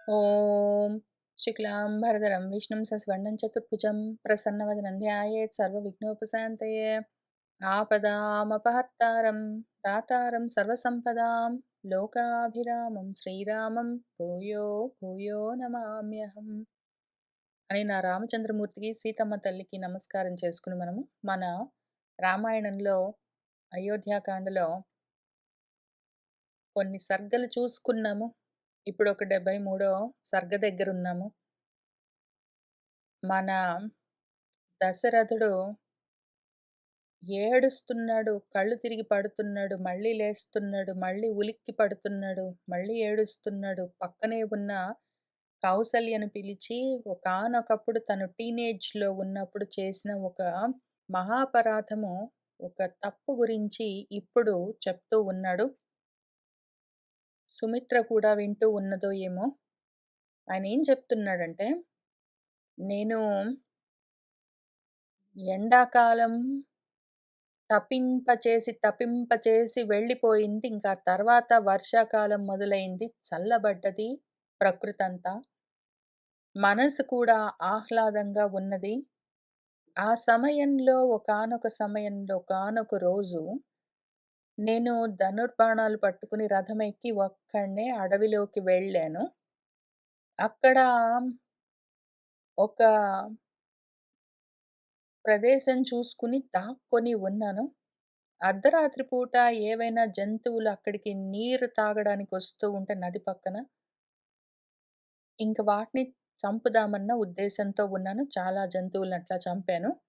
ॐ शुक्लाम्बरधरं विष्णुं सस्वर्णं चतुर्भुजं प्रसन्नवदनं ध्यायेत् सर्वविघ्नोपशान्तये आपदामपहर्तारं दातारं सर्वसम्पदां लोकाभिरामं श्रीरामं भूयो भूयो నమామ్యహం అని నా రామచంద్రమూర్తికి సీతమ్మ తల్లికి నమస్కారం చేసుకుని మనము మన రామాయణంలో అయోధ్యాకాండలో కొన్ని సర్గలు చూసుకున్నాము. ఇప్పుడు ఒక 73వ సర్గ దగ్గరున్నాము. మన దశరథుడు ఏడుస్తున్నాడు. కళ్ళు తిరిగి పడుతున్నాడు. మళ్ళీ లేస్తున్నాడు. మళ్ళీ ఉలిక్కి పడుతున్నాడు. మళ్ళీ ఏడుస్తున్నాడు. పక్కనే ఉన్న కౌసల్యను పిలిచి ఒకానొకప్పుడు తను టీనేజ్‌లో ఉన్నప్పుడు చేసిన ఒక మహాపరాధము, ఒక తప్పు గురించి ఇప్పుడు చెప్తూ ఉన్నాడు. సుమిత్ర కూడా వింటూ ఉన్నదో ఏమో! ఆయనేం చెప్తున్నాడంటే, నేను ఎండాకాలం తపింపచేసి వెళ్ళిపోయింది. ఇంకా తర్వాత వర్షాకాలం మొదలైంది. చల్లబడ్డది ప్రకృతంతా. మనసు కూడా ఆహ్లాదంగా ఉన్నది. ఆ సమయంలో ఒకానొక రోజు నేను ధనుర్బాణాలు పట్టుకుని రథమెక్కి ఒక్కడినే అడవిలోకి వెళ్ళాను. అక్కడ ఒక ప్రదేశం చూసుకుని దాక్కొని ఉన్నాను. అర్ధరాత్రి పూట ఏవైనా జంతువులు అక్కడికి నీరు తాగడానికి వస్తూ ఉంటే నది పక్కన, ఇంక వాటిని చంపుదామన్న ఉద్దేశంతో ఉన్నాను. చాలా జంతువులను అట్లా చంపాను.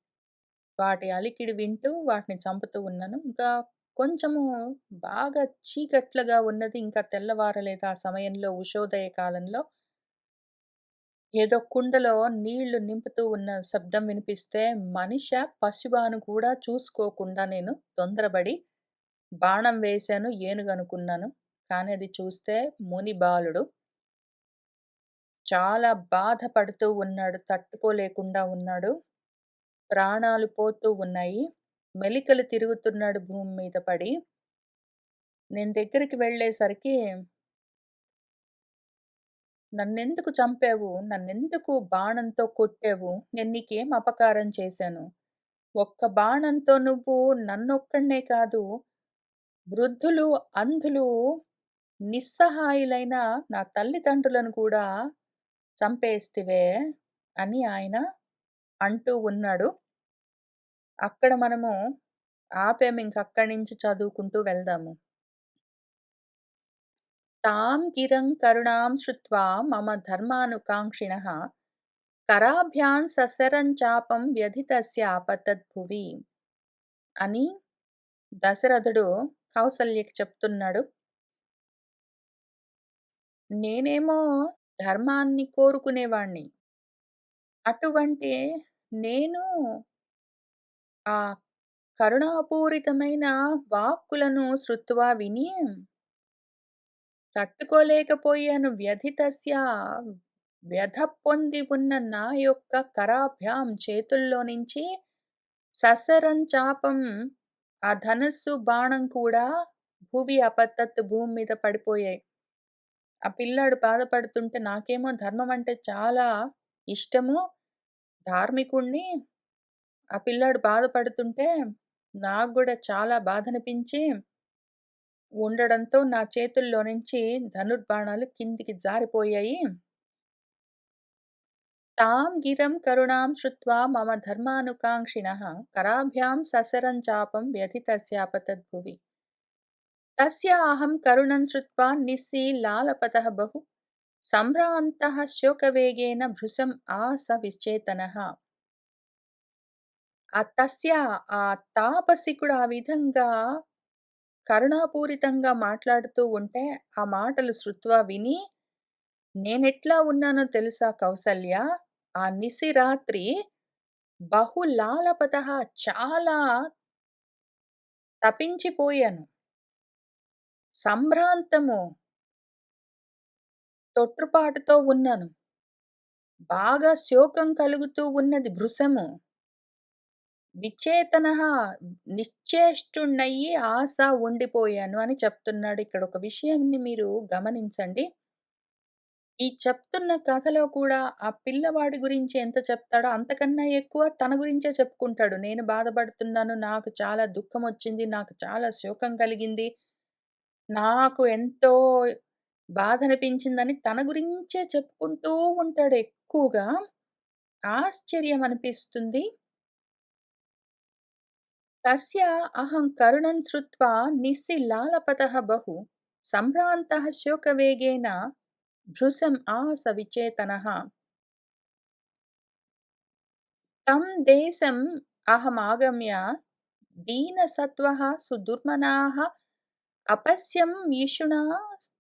వాటి అలికిడి వింటూ వాటిని చంపుతూ ఉన్నాను. ఇంకా కొంచెము బాగా చీకట్లుగా ఉన్నది. ఇంకా తెల్లవారలేదు ఆ సమయంలో ఉషోదయ కాలంలో. ఏదో కుండలో నీళ్లు నింపుతూ ఉన్న శబ్దం వినిపిస్తే పసివా అని కూడా చూసుకోకుండా నేను తొందరబడి బాణం వేశాను. ఏనుగనుకున్నాను. కానీ అది చూస్తే ముని బాలుడు. చాలా బాధపడుతూ ఉన్నాడు. తట్టుకోలేకుండా ఉన్నాడు. ప్రాణాలు పోతూ ఉన్నాయి. మెలికలు తిరుగుతున్నాడు భూమి మీద పడి. నేను దగ్గరికి వెళ్ళేసరికి, "నన్నెందుకు చంపావు? నన్నెందుకు బాణంతో కొట్టావు? నేను నీకేం అపకారం చేశాను? ఒక్క బాణంతో నువ్వు నన్నొక్కడినే కాదు, వృద్ధులు, అంధులు, నిస్సహాయులైన నా తల్లిదండ్రులను కూడా చంపేస్తివే" అని ఆయన అంటూ ఉన్నాడు. అక్కడ మనము ఆపాము. ఇంకక్కడి నుంచి చదువుకుంటూ వెళ్దాము. తాం గిరం కరుణాం శ్రుత్వా మమ ధర్మానుకాంక్షిణః కరాభ్యాం ససరంచాపం వ్యధితస్య ఆపతద్భువి అని దశరథుడు కౌసల్యకి చెప్తున్నాడు. నేనేమో ధర్మాన్ని కోరుకునేవాణ్ణి. అటువంటి నేను ఆ కరుణాపూరితమైన వాక్కులను శ్రుత్వా విని తట్టుకోలేకపోయాను. వ్యధ పొంది ఉన్న నా యొక్క కరాభ్యాం చేతుల్లో నుంచి ససరం చాపం, ఆ ధనస్సు బాణం కూడా భువి అపతత్ భూమి మీద పడిపోయాయి. ఆ పిల్లాడు బాధపడుతుంటే నాకేమో ధర్మం అంటే చాలా ఇష్టము. ధార్మికుడిని. ఆ పిల్లాడు బాధపడుతుంటే నాకు గూడా చాలా బాధనిపించి ఉండడంతో నా చేతుల్లో నుంచి ధనుర్బాణాలు కిందికి జారిపోయాయి. తాం గిరం కరుణాం శ్రుత్వా మమ ధర్మానుకాంక్షిణః కరాభ్యాం ససరం చాపం వ్యధితస్యాపతద్భువి. తస్య అహం కరుణం శ్రుత్వా నిస్సీలాలపతః బహు సంభ్రాంతః శోకవేగేన భృశం ఆస విచేతనః. ఆ తాపసికుడు ఆ విధంగా కరుణాపూరితంగా మాట్లాడుతూ ఉంటే, ఆ మాటలు శ్రుత్వా విని, నేనెట్లా ఉన్నానో తెలుసా కౌసల్య? ఆ నిశిరాత్రి బహులాలపతః చాలా తపించిపోయాను. సంభ్రాంతము, తొట్రుపాటుతో ఉన్నాను. బాగా శోకం కలుగుతూ ఉన్నది భృశము. విచేతనః, నిశ్చేష్టుణ్ణయి ఆశ ఉండిపోయాను అని చెప్తున్నాడు. ఇక్కడ ఒక విషయాన్ని మీరు గమనించండి. ఈ చెప్తున్న కథలో కూడా ఆ పిల్లవాడి గురించి ఎంత చెప్తాడో అంతకన్నా ఎక్కువ తన గురించే చెప్పుకుంటాడు. నేను బాధపడుతున్నాను. నాకు చాలా దుఃఖమొచ్చింది. నాకు చాలా శోకం కలిగింది. నాకు ఎంతో బాధనిపించిందని తన గురించే చెప్పుకుంటూ ఉంటాడు ఎక్కువగా. ఆశ్చర్యమనిపిస్తుంది. తస్య అహం కరుణం శ్రుత్వా నిస్సిల్లాలపతః బహు సంభ్రాంతః శోకవేగేన భృశం ఆస విచేతనః. తం దేశం అహమాగమ్య దీనసత్వః సుదుర్మనాః అపశ్యం ఈషుణా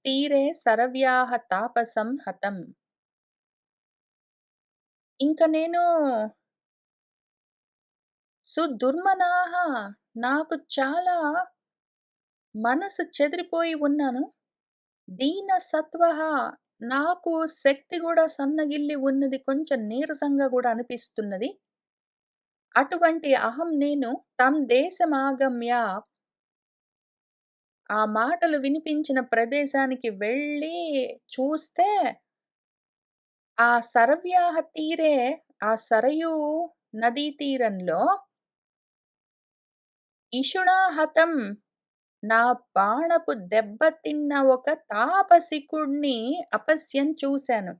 తీరే సరవ్యాః తాపసం హతం. ఇంక నేను సుదుర్మనాః, నాకు చాలా మనసు చెదిరిపోయి ఉన్నాను. దీన సత్వః, నాకు శక్తి గూడా సన్నగిల్లి ఉన్నది. కొంచెం నీరసంగా గూడా అనిపిస్తున్నది. అటువంటి అహం నేను తం దేశమాగమ్య, ఆ మాటలు వినిపించిన ప్రదేశానికి వెళ్ళి చూస్తే, ఆ సరవ్యాః తీరే, ఆ సరయూ నదీ తీరంలో ఇషుణా హతం, నా బాణపు దెబ్బ తిన్న ఒక తాపసికుడిని అపశ్యం చూశాను.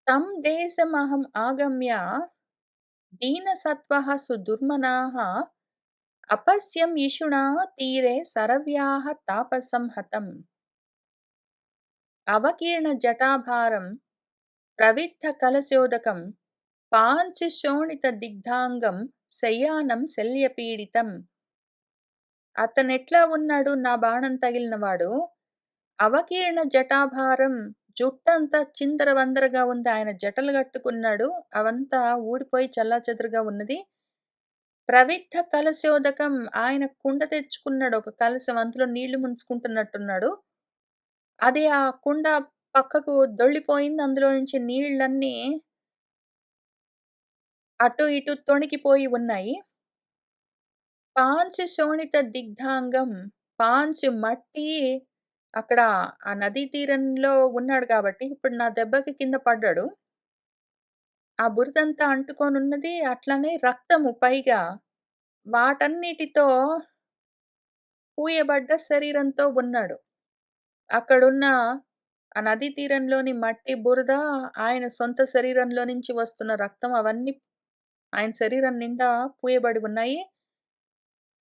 తం దేశమహం ఆగమ్య దీనసత్వః సుదుర్మనాః అపశ్యం ఇషుణా తీరే సరవ్యాః తాపసం హతం. అవకీర్ణ జటాభారం ప్రవిద్ధ కలశోదకం పాంచి శోణిత దిగ్ధాంగం శయ్యానం శల్యపీడితం. అతనెట్లా ఉన్నాడు నా బాణం తగిలినవాడు? అవకీర్ణ జటాభారం, జుట్టంతా చిందరవందరగా ఉంది. ఆయన జటలు గట్టుకున్నాడు. అవంతా ఊడిపోయి చెల్లాచెదురుగా ఉన్నది. ప్రవిద్ధ కలశోదకం, ఆయన కుండ తెచ్చుకున్నాడు. ఒక కలశం, అందులో నీళ్లు ముంచుకుంటున్నట్టున్నాడు. అది ఆ కుండ పక్కకు దొర్లిపోయింది. అందులో నుంచి నీళ్ళన్నీ అటు ఇటు తొణికిపోయి ఉన్నాయి. పాంచు శోణిత దిగ్ధాంగం, పాంచు మట్టి అక్కడ ఆ నదీ తీరంలో ఉన్నాడు కాబట్టి, ఇప్పుడు నా దెబ్బకి కింద పడ్డాడు. ఆ బురదంతా అంటుకొనున్నది. అట్లనే రక్తము పైగా. వాటన్నిటితో పూయబడ్డ శరీరంతో ఉన్నాడు. అక్కడున్న ఆ నదీ తీరంలోని మట్టి, బురద, ఆయన సొంత శరీరంలో నుంచి వస్తున్న రక్తం అవన్నీ ఆయన శరీరం నిండా పూయబడి ఉన్నాయి.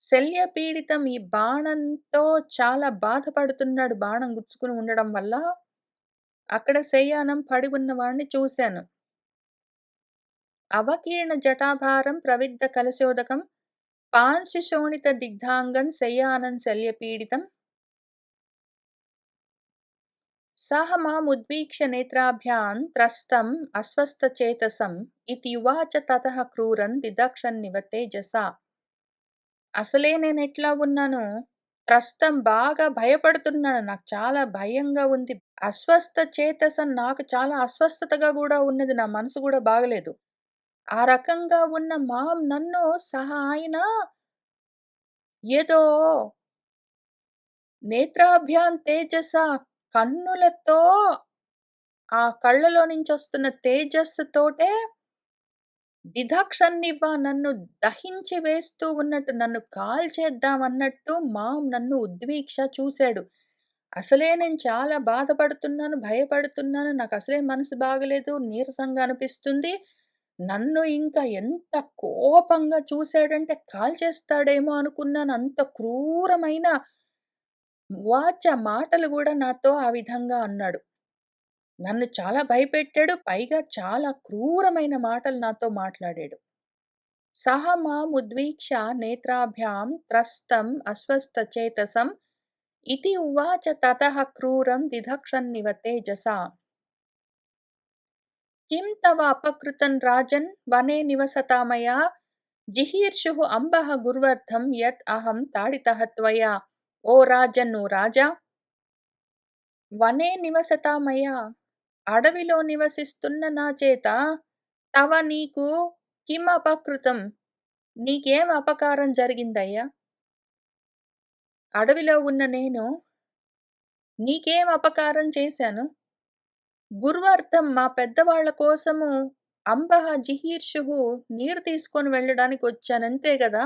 శల్యపీడితం, ఈ బాణంతో చాలా బాధపడుతున్నాడు. బాణం గుచ్చుకుని ఉండడం వల్ల. అక్కడ శయ్యానం పడి ఉన్న వాడిని చూశాను. అవకీర్ణ జటాభారం ప్రవిద్ధ కలశోదకం పాంశు శోణిత దిగ్ధాంగం శయ్యానం శల్యపీడితం. సహ మాముద్వీక్ష్య నేత్రాభ్యాం త్రస్తం అస్వస్థచేతసం ఇత్యువాచ తతః క్రూరం దిదక్షన్నివ తేజసా. అసలే నేనెట్లా ఉన్నాను? ప్రస్తుతం బాగా భయపడుతున్నాను. నాకు చాలా భయంగా ఉంది. అస్వస్థ చేతసం, నాకు చాలా అస్వస్థతగా గూడా ఉన్నది. నా మనసు గూడా బాగలేదు. ఆ రకంగా ఉన్న నన్ను సహా ఆయన ఏదో నేత్రాభ్యాం తేజస, కన్నులతో ఆ కళ్ళలో నుంచొస్తున్న తేజస్సుతోటే దిదక్షన్నివ్వ, నన్ను దహించి వేస్తూ ఉన్నట్టు, నన్ను కాల్చేద్దామన్నట్టు నన్ను ఉద్వీక్ష చూసాడు. అసలే నేను చాలా బాధపడుతున్నాను, భయపడుతున్నాను. నాకసలే మనసు బాగలేదు. నీరసంగా అనిపిస్తుంది. నన్ను ఇంకా ఎంత కోపంగా చూసాడంటే కాల్చేస్తాడేమో అనుకున్నాను. అంత క్రూరమైన మాటలు గూడా నాతో ఆ విధంగా అన్నాడు. నన్ను చాలా భయపెట్టాడు. పైగా చాలా క్రూరమైన మాటలు నాతో మాట్లాడాడు. సహ మాముద్వీక్ష నేత్రాభ్యాం త్రస్తం అస్వస్థచేతసం ఇతి ఉవాచ తతః క్రూరం దిదక్షన్నివ తేజసా. కిం తవ అపకృతం రాజన్ వనే నివసతా మయా జిహీర్షుః అంబః గుర్వర్థం యత్ అహం తాడితః త్వయా. ఓ రాజన్, ఓ రాజా, వనే నివసతా మయా, అడవిలో నివసిస్తున్న నా చేత తవ నీకు కిం అపకృతం, నీకేం అపకారం జరిగిందయ్యా? అడవిలో ఉన్న నేను నీకేం అపకారం చేశాను? గురువార్థం మా పెద్దవాళ్ళ కోసము అంబః జిహీర్షుః నీరు తీసుకొని వెళ్ళడానికొచ్చానంతే గదా!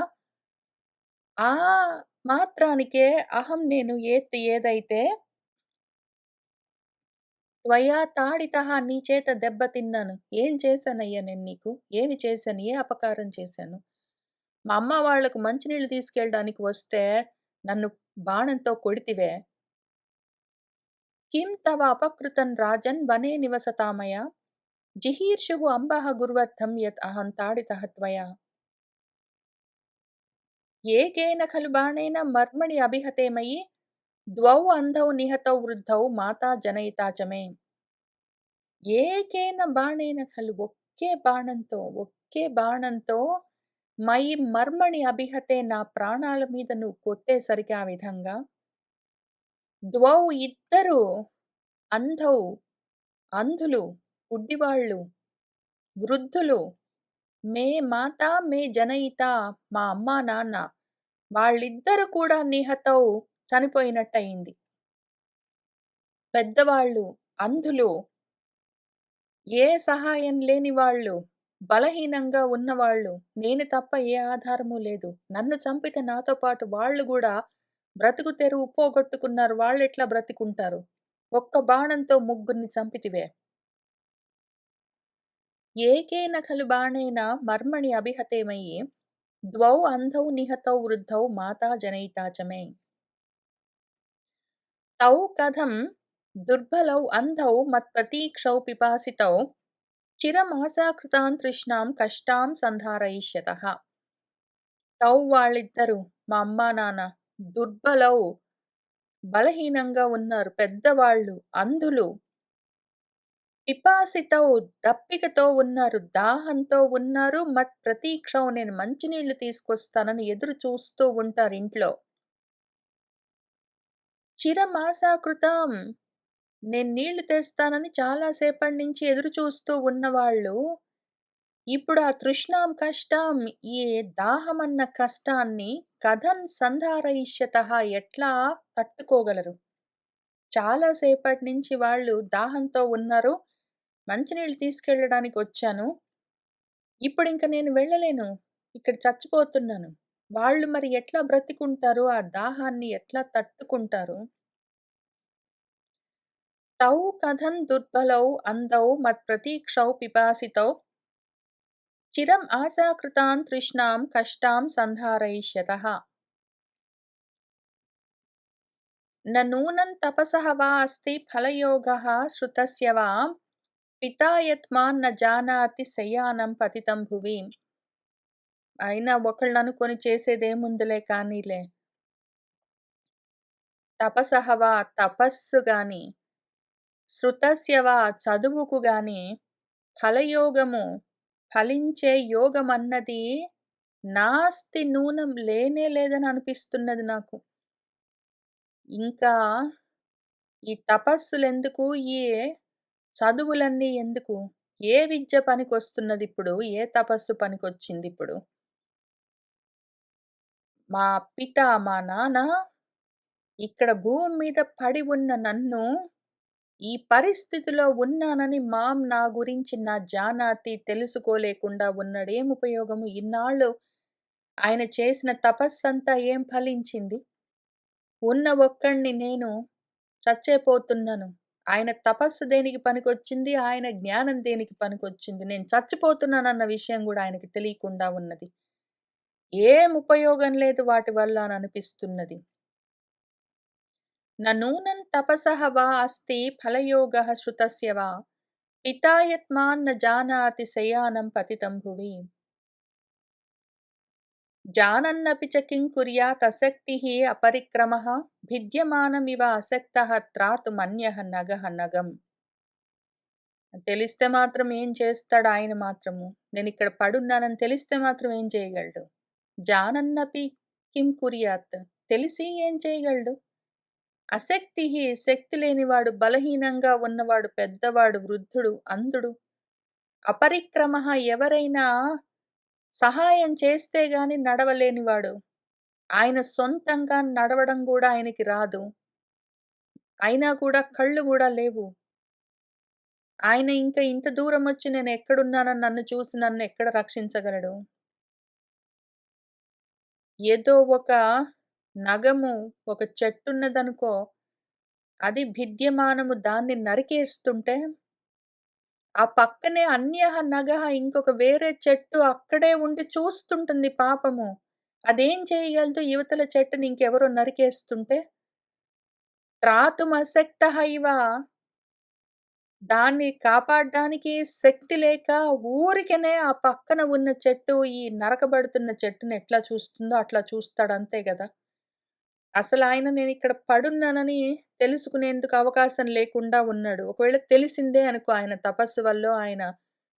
ఆ మాత్రానికే నేను ఏదైతే త్వయా తాడితః నీ చేత దెబ్బ తిన్నాను. ఏం చేశానయ్యా నేను నీకు? ఏమి చేశాను? ఏ అపకారం చేశాను? మా అమ్మ వాళ్ళకు మంచినీళ్ళు తీసుకెళ్ళడానికి వస్తే నన్ను బాణంతో కొడితివే. కిం తవ అపకృతం రాజన్ వనే నివసతామయ? జిహీర్షుః అంబః గుర్వర్థం యత్ అహం తాడితః త్వయా. ఏకేన ఖలు బాణేన మర్మణి అభిహతే మయి ద్వౌ అంధౌ నిహతౌ వృద్ధౌ మాతా జనయితా చ మే. ఏకేన బాణేన ఖలు ఒకే బాణంతో మయి మర్మణి అభిహతే నా ప్రాణాల మీద నువ్వు కొట్టేసరికి ఆ విధంగా ద్వౌ ఇద్దరు అంధౌ అంధులు, గుడ్డివాళ్ళు, వృద్ధులు మే మాత మే జనయిత మా అమ్మా నాన్న వాళ్ళిద్దరూ కూడా నిహతౌ చనిపోయినట్టయింది. పెద్దవాళ్ళు, అంధులు, ఏ సహాయం లేని వాళ్ళు, బలహీనంగా ఉన్నవాళ్ళు, నేను తప్ప ఏ ఆధారము లేదు. నన్ను చంపితే నాతో పాటు వాళ్ళు గూడా బ్రతుకు తెరువు పోగొట్టుకున్నారు. వాళ్ళెట్లా బ్రతికుంటారు? ఒక్క బాణంతో ముగ్గురిని చంపితివే. ఏకేన ఖలు బాణేన మర్మణి అభిహతే మయి ద్వౌ అంధౌ నిహతౌ వృద్ధౌ మాతా జనయితా చ మే. తౌ కథం దుర్బలౌ అంధౌ మత్ప్రతీక్షౌ పిపాసితౌ చిరమాసాకృతాం తృష్ణాం కష్టాం సంధారయిష్యతః. తౌ వాళ్ళిద్దరూ మా అమ్మా నాన్న దుర్బలౌ బలహీనంగా ఉన్నారు. పెద్దవాళ్ళు, అంధులు, పిపాసితౌ దప్పికతో ఉన్నారు, దాహంతో ఉన్నారు. ప్రతీక్షౌ నేను మంచినీళ్ళు తీసుకొస్తానని ఎదురు చూస్తూ ఉంటారు ఇంట్లో. చిరమాసాకృతం నేను నీళ్లు తెస్తానని చాలా సేపటి నుంచి ఎదురు చూస్తూ ఉన్నవాళ్ళు, ఇప్పుడు ఆ తృష్ణాం కష్టం ఈ దాహమన్న కష్టాన్ని కథం సంధారయిష్యతః ఎట్లా తట్టుకోగలరు? చాలా సేపటి నుంచి వాళ్ళు దాహంతో ఉన్నారు. మంచినీళ్ళు తీసుకెళ్ళడానికొచ్చాను. ఇప్పుడింక నేను వెళ్ళలేను. ఇక్కడ చచ్చిపోతున్నాను. వాళ్ళు మరి ఎట్లా బ్రతికుంటారు? ఆ దాహాన్ని ఎట్లా తట్టుకుంటారు? తౌ కథం దుర్బలౌ అంధౌ మత్ప్రతీక్షౌ పిపాసితౌ చిరం ఆశాకృతాం తృష్ణాం కష్టాం సంధారయిష్యతః. న నూనం తపసః వా అస్తి ఫలయోగః శ్రుతస్య వా పితా యత్మాన్ న జానాతి శయ్యానం పతితం భువి. అయినా ఒకళ్ళనుకొని చేసేదేముందిలే కానీలే. తపసః వా తపస్సు గాని, శ్రుతస్య వా చదువుకు గాని, ఫలయోగము ఫలించే యోగమన్నది నాస్తి నూనం లేనే లేదని అనిపిస్తున్నది నాకు. ఇంకా ఈ తపస్సులెందుకు? ఈ చదువులన్నీ ఎందుకు? ఏ విద్య పనికొస్తున్నదిప్పుడు? ఏ తపస్సు పనికొచ్చిందిప్పుడు? మా మా నాన్న ఇక్కడ భూమి మీద పడి ఉన్న నన్ను ఈ పరిస్థితిలో ఉన్నానని నా గురించి నా జానాతి తెలుసుకోలేకుండా ఉన్నాడు. ఏం ఉపయోగము? ఇన్నాళ్ళు ఆయన చేసిన తపస్సంతా ఏం ఫలించింది? ఉన్న ఒక్కడిని నేను చచ్చేపోతున్నాను. ఆయన తపస్సు దేనికి పనికొచ్చింది? ఆయన జ్ఞానం దేనికి పనికొచ్చింది? నేను చచ్చిపోతున్నానన్న విషయం గూడా ఆయనకి తెలియకుండా ఉన్నది. ఏం ఉపయోగం లేదు వాటి వల్ల అని అనిపిస్తున్నది. న నూనం తపసః వా అస్తి ఫలయోగః శ్రుతస్య వా పితా యత్మాన్ న జానాతి శయానం పతితం భువి. జానన్నపి చ కిం కుర్యాత్ అసక్తిః అపరిక్రమః భిద్యమానమివ అసక్తః త్రాతుమన్యః నగః నగం. తెలిస్తే మాత్రం ఏం చేస్తాడు ఆయన మాత్రము? నేనిక్కడ పడున్నానని తెలిస్తే మాత్రం ఏం చేయగలడు? జానన్నపి కిం కుర్యాత్ తెలిసి ఏం చేయగలడు? అశక్తిః శక్తి లేనివాడు, బలహీనంగా ఉన్నవాడు, పెద్దవాడు, వృద్ధుడు, అంధుడు, అపరిక్రమః ఎవరైనా సహాయం చేస్తే గాని నడవలేనివాడు. ఆయన సొంతంగా నడవడం గూడా ఆయనకి రాదు. అయినా కూడా కళ్ళు గూడా లేవు. ఆయన ఇంకా ఇంత దూరమొచ్చి నేనెక్కడున్నానని నన్ను చూసి నన్నెక్కడ రక్షించగలడు? ఏదో ఒక నగము, ఒక చెట్టున్నదనుకో, అది భిద్యమానము దాన్ని నరికేస్తుంటే, ఆ పక్కనే అన్యహ నగహ ఇంకొక వేరే చెట్టు అక్కడే ఉండి చూస్తుంటుంది పాపము. అదేం చేయగలదు ఇవతల చెట్టుని ఇంకెవరో నరికేస్తుంటే? త్రాతుమశక్తః ఇవ దాన్ని కాపాడ్డానికి శక్తి లేక ఊరికనే ఆ పక్కన ఉన్న చెట్టు, ఈ నరకబడుతున్న చెట్టుని ఎట్లా చూస్తుందో అట్లా చూస్తాడు అంతే గదా! అసలాయన నేనిక్కడ పడున్నానని తెలుసుకునేందుకు అవకాశం లేకుండా ఉన్నాడు. ఒకవేళ తెలిసిందే అనుకో ఆయన తపస్సు వల్లో, ఆయన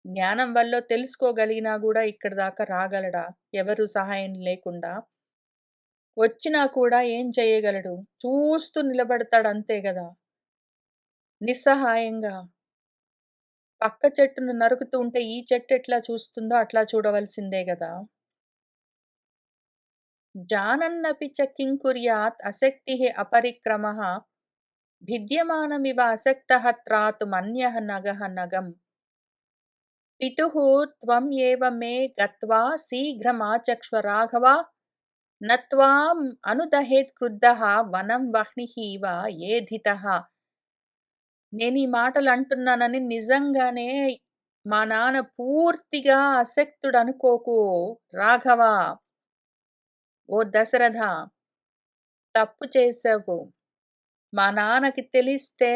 జ్ఞానం వల్లో తెలుసుకోగలిగినా గూడా ఇక్కడి దాకా రాగలడా? ఎవరు సహాయం లేకుండా? వచ్చినా కూడా ఏం చేయగలడు? చూస్తూ నిలబడతాడంతే గదా! నిస్సహాయంగా. పక్క చెట్టును నరుకుతూ ఉంటే ఈ చెట్టు ఎట్లా చూస్తుందో అట్లా చూడవలసిందే గదా! జానన్నపి చ కిం కుర్యాత్ అశక్తిః అపరిక్రమః భిద్యమానమివ అసక్తః త్రాతుమన్యః నగః నగం. పితుః త్వం ఏవ మే గత్వా శీఘ్రమాచక్ష్వ రాఘవ న త్వాం అనుదహేత్ క్రుద్ధః వనం వహ్నిః ఇవ ఏధితః. నేనీ మాటలంటున్నానని నిజంగానే మా నాన్న పూర్తిగా అశక్తుడనుకోకు రాఘవ. ఓ దశరథ! తప్పు చేశావు. మా నాన్నకి తెలిస్తే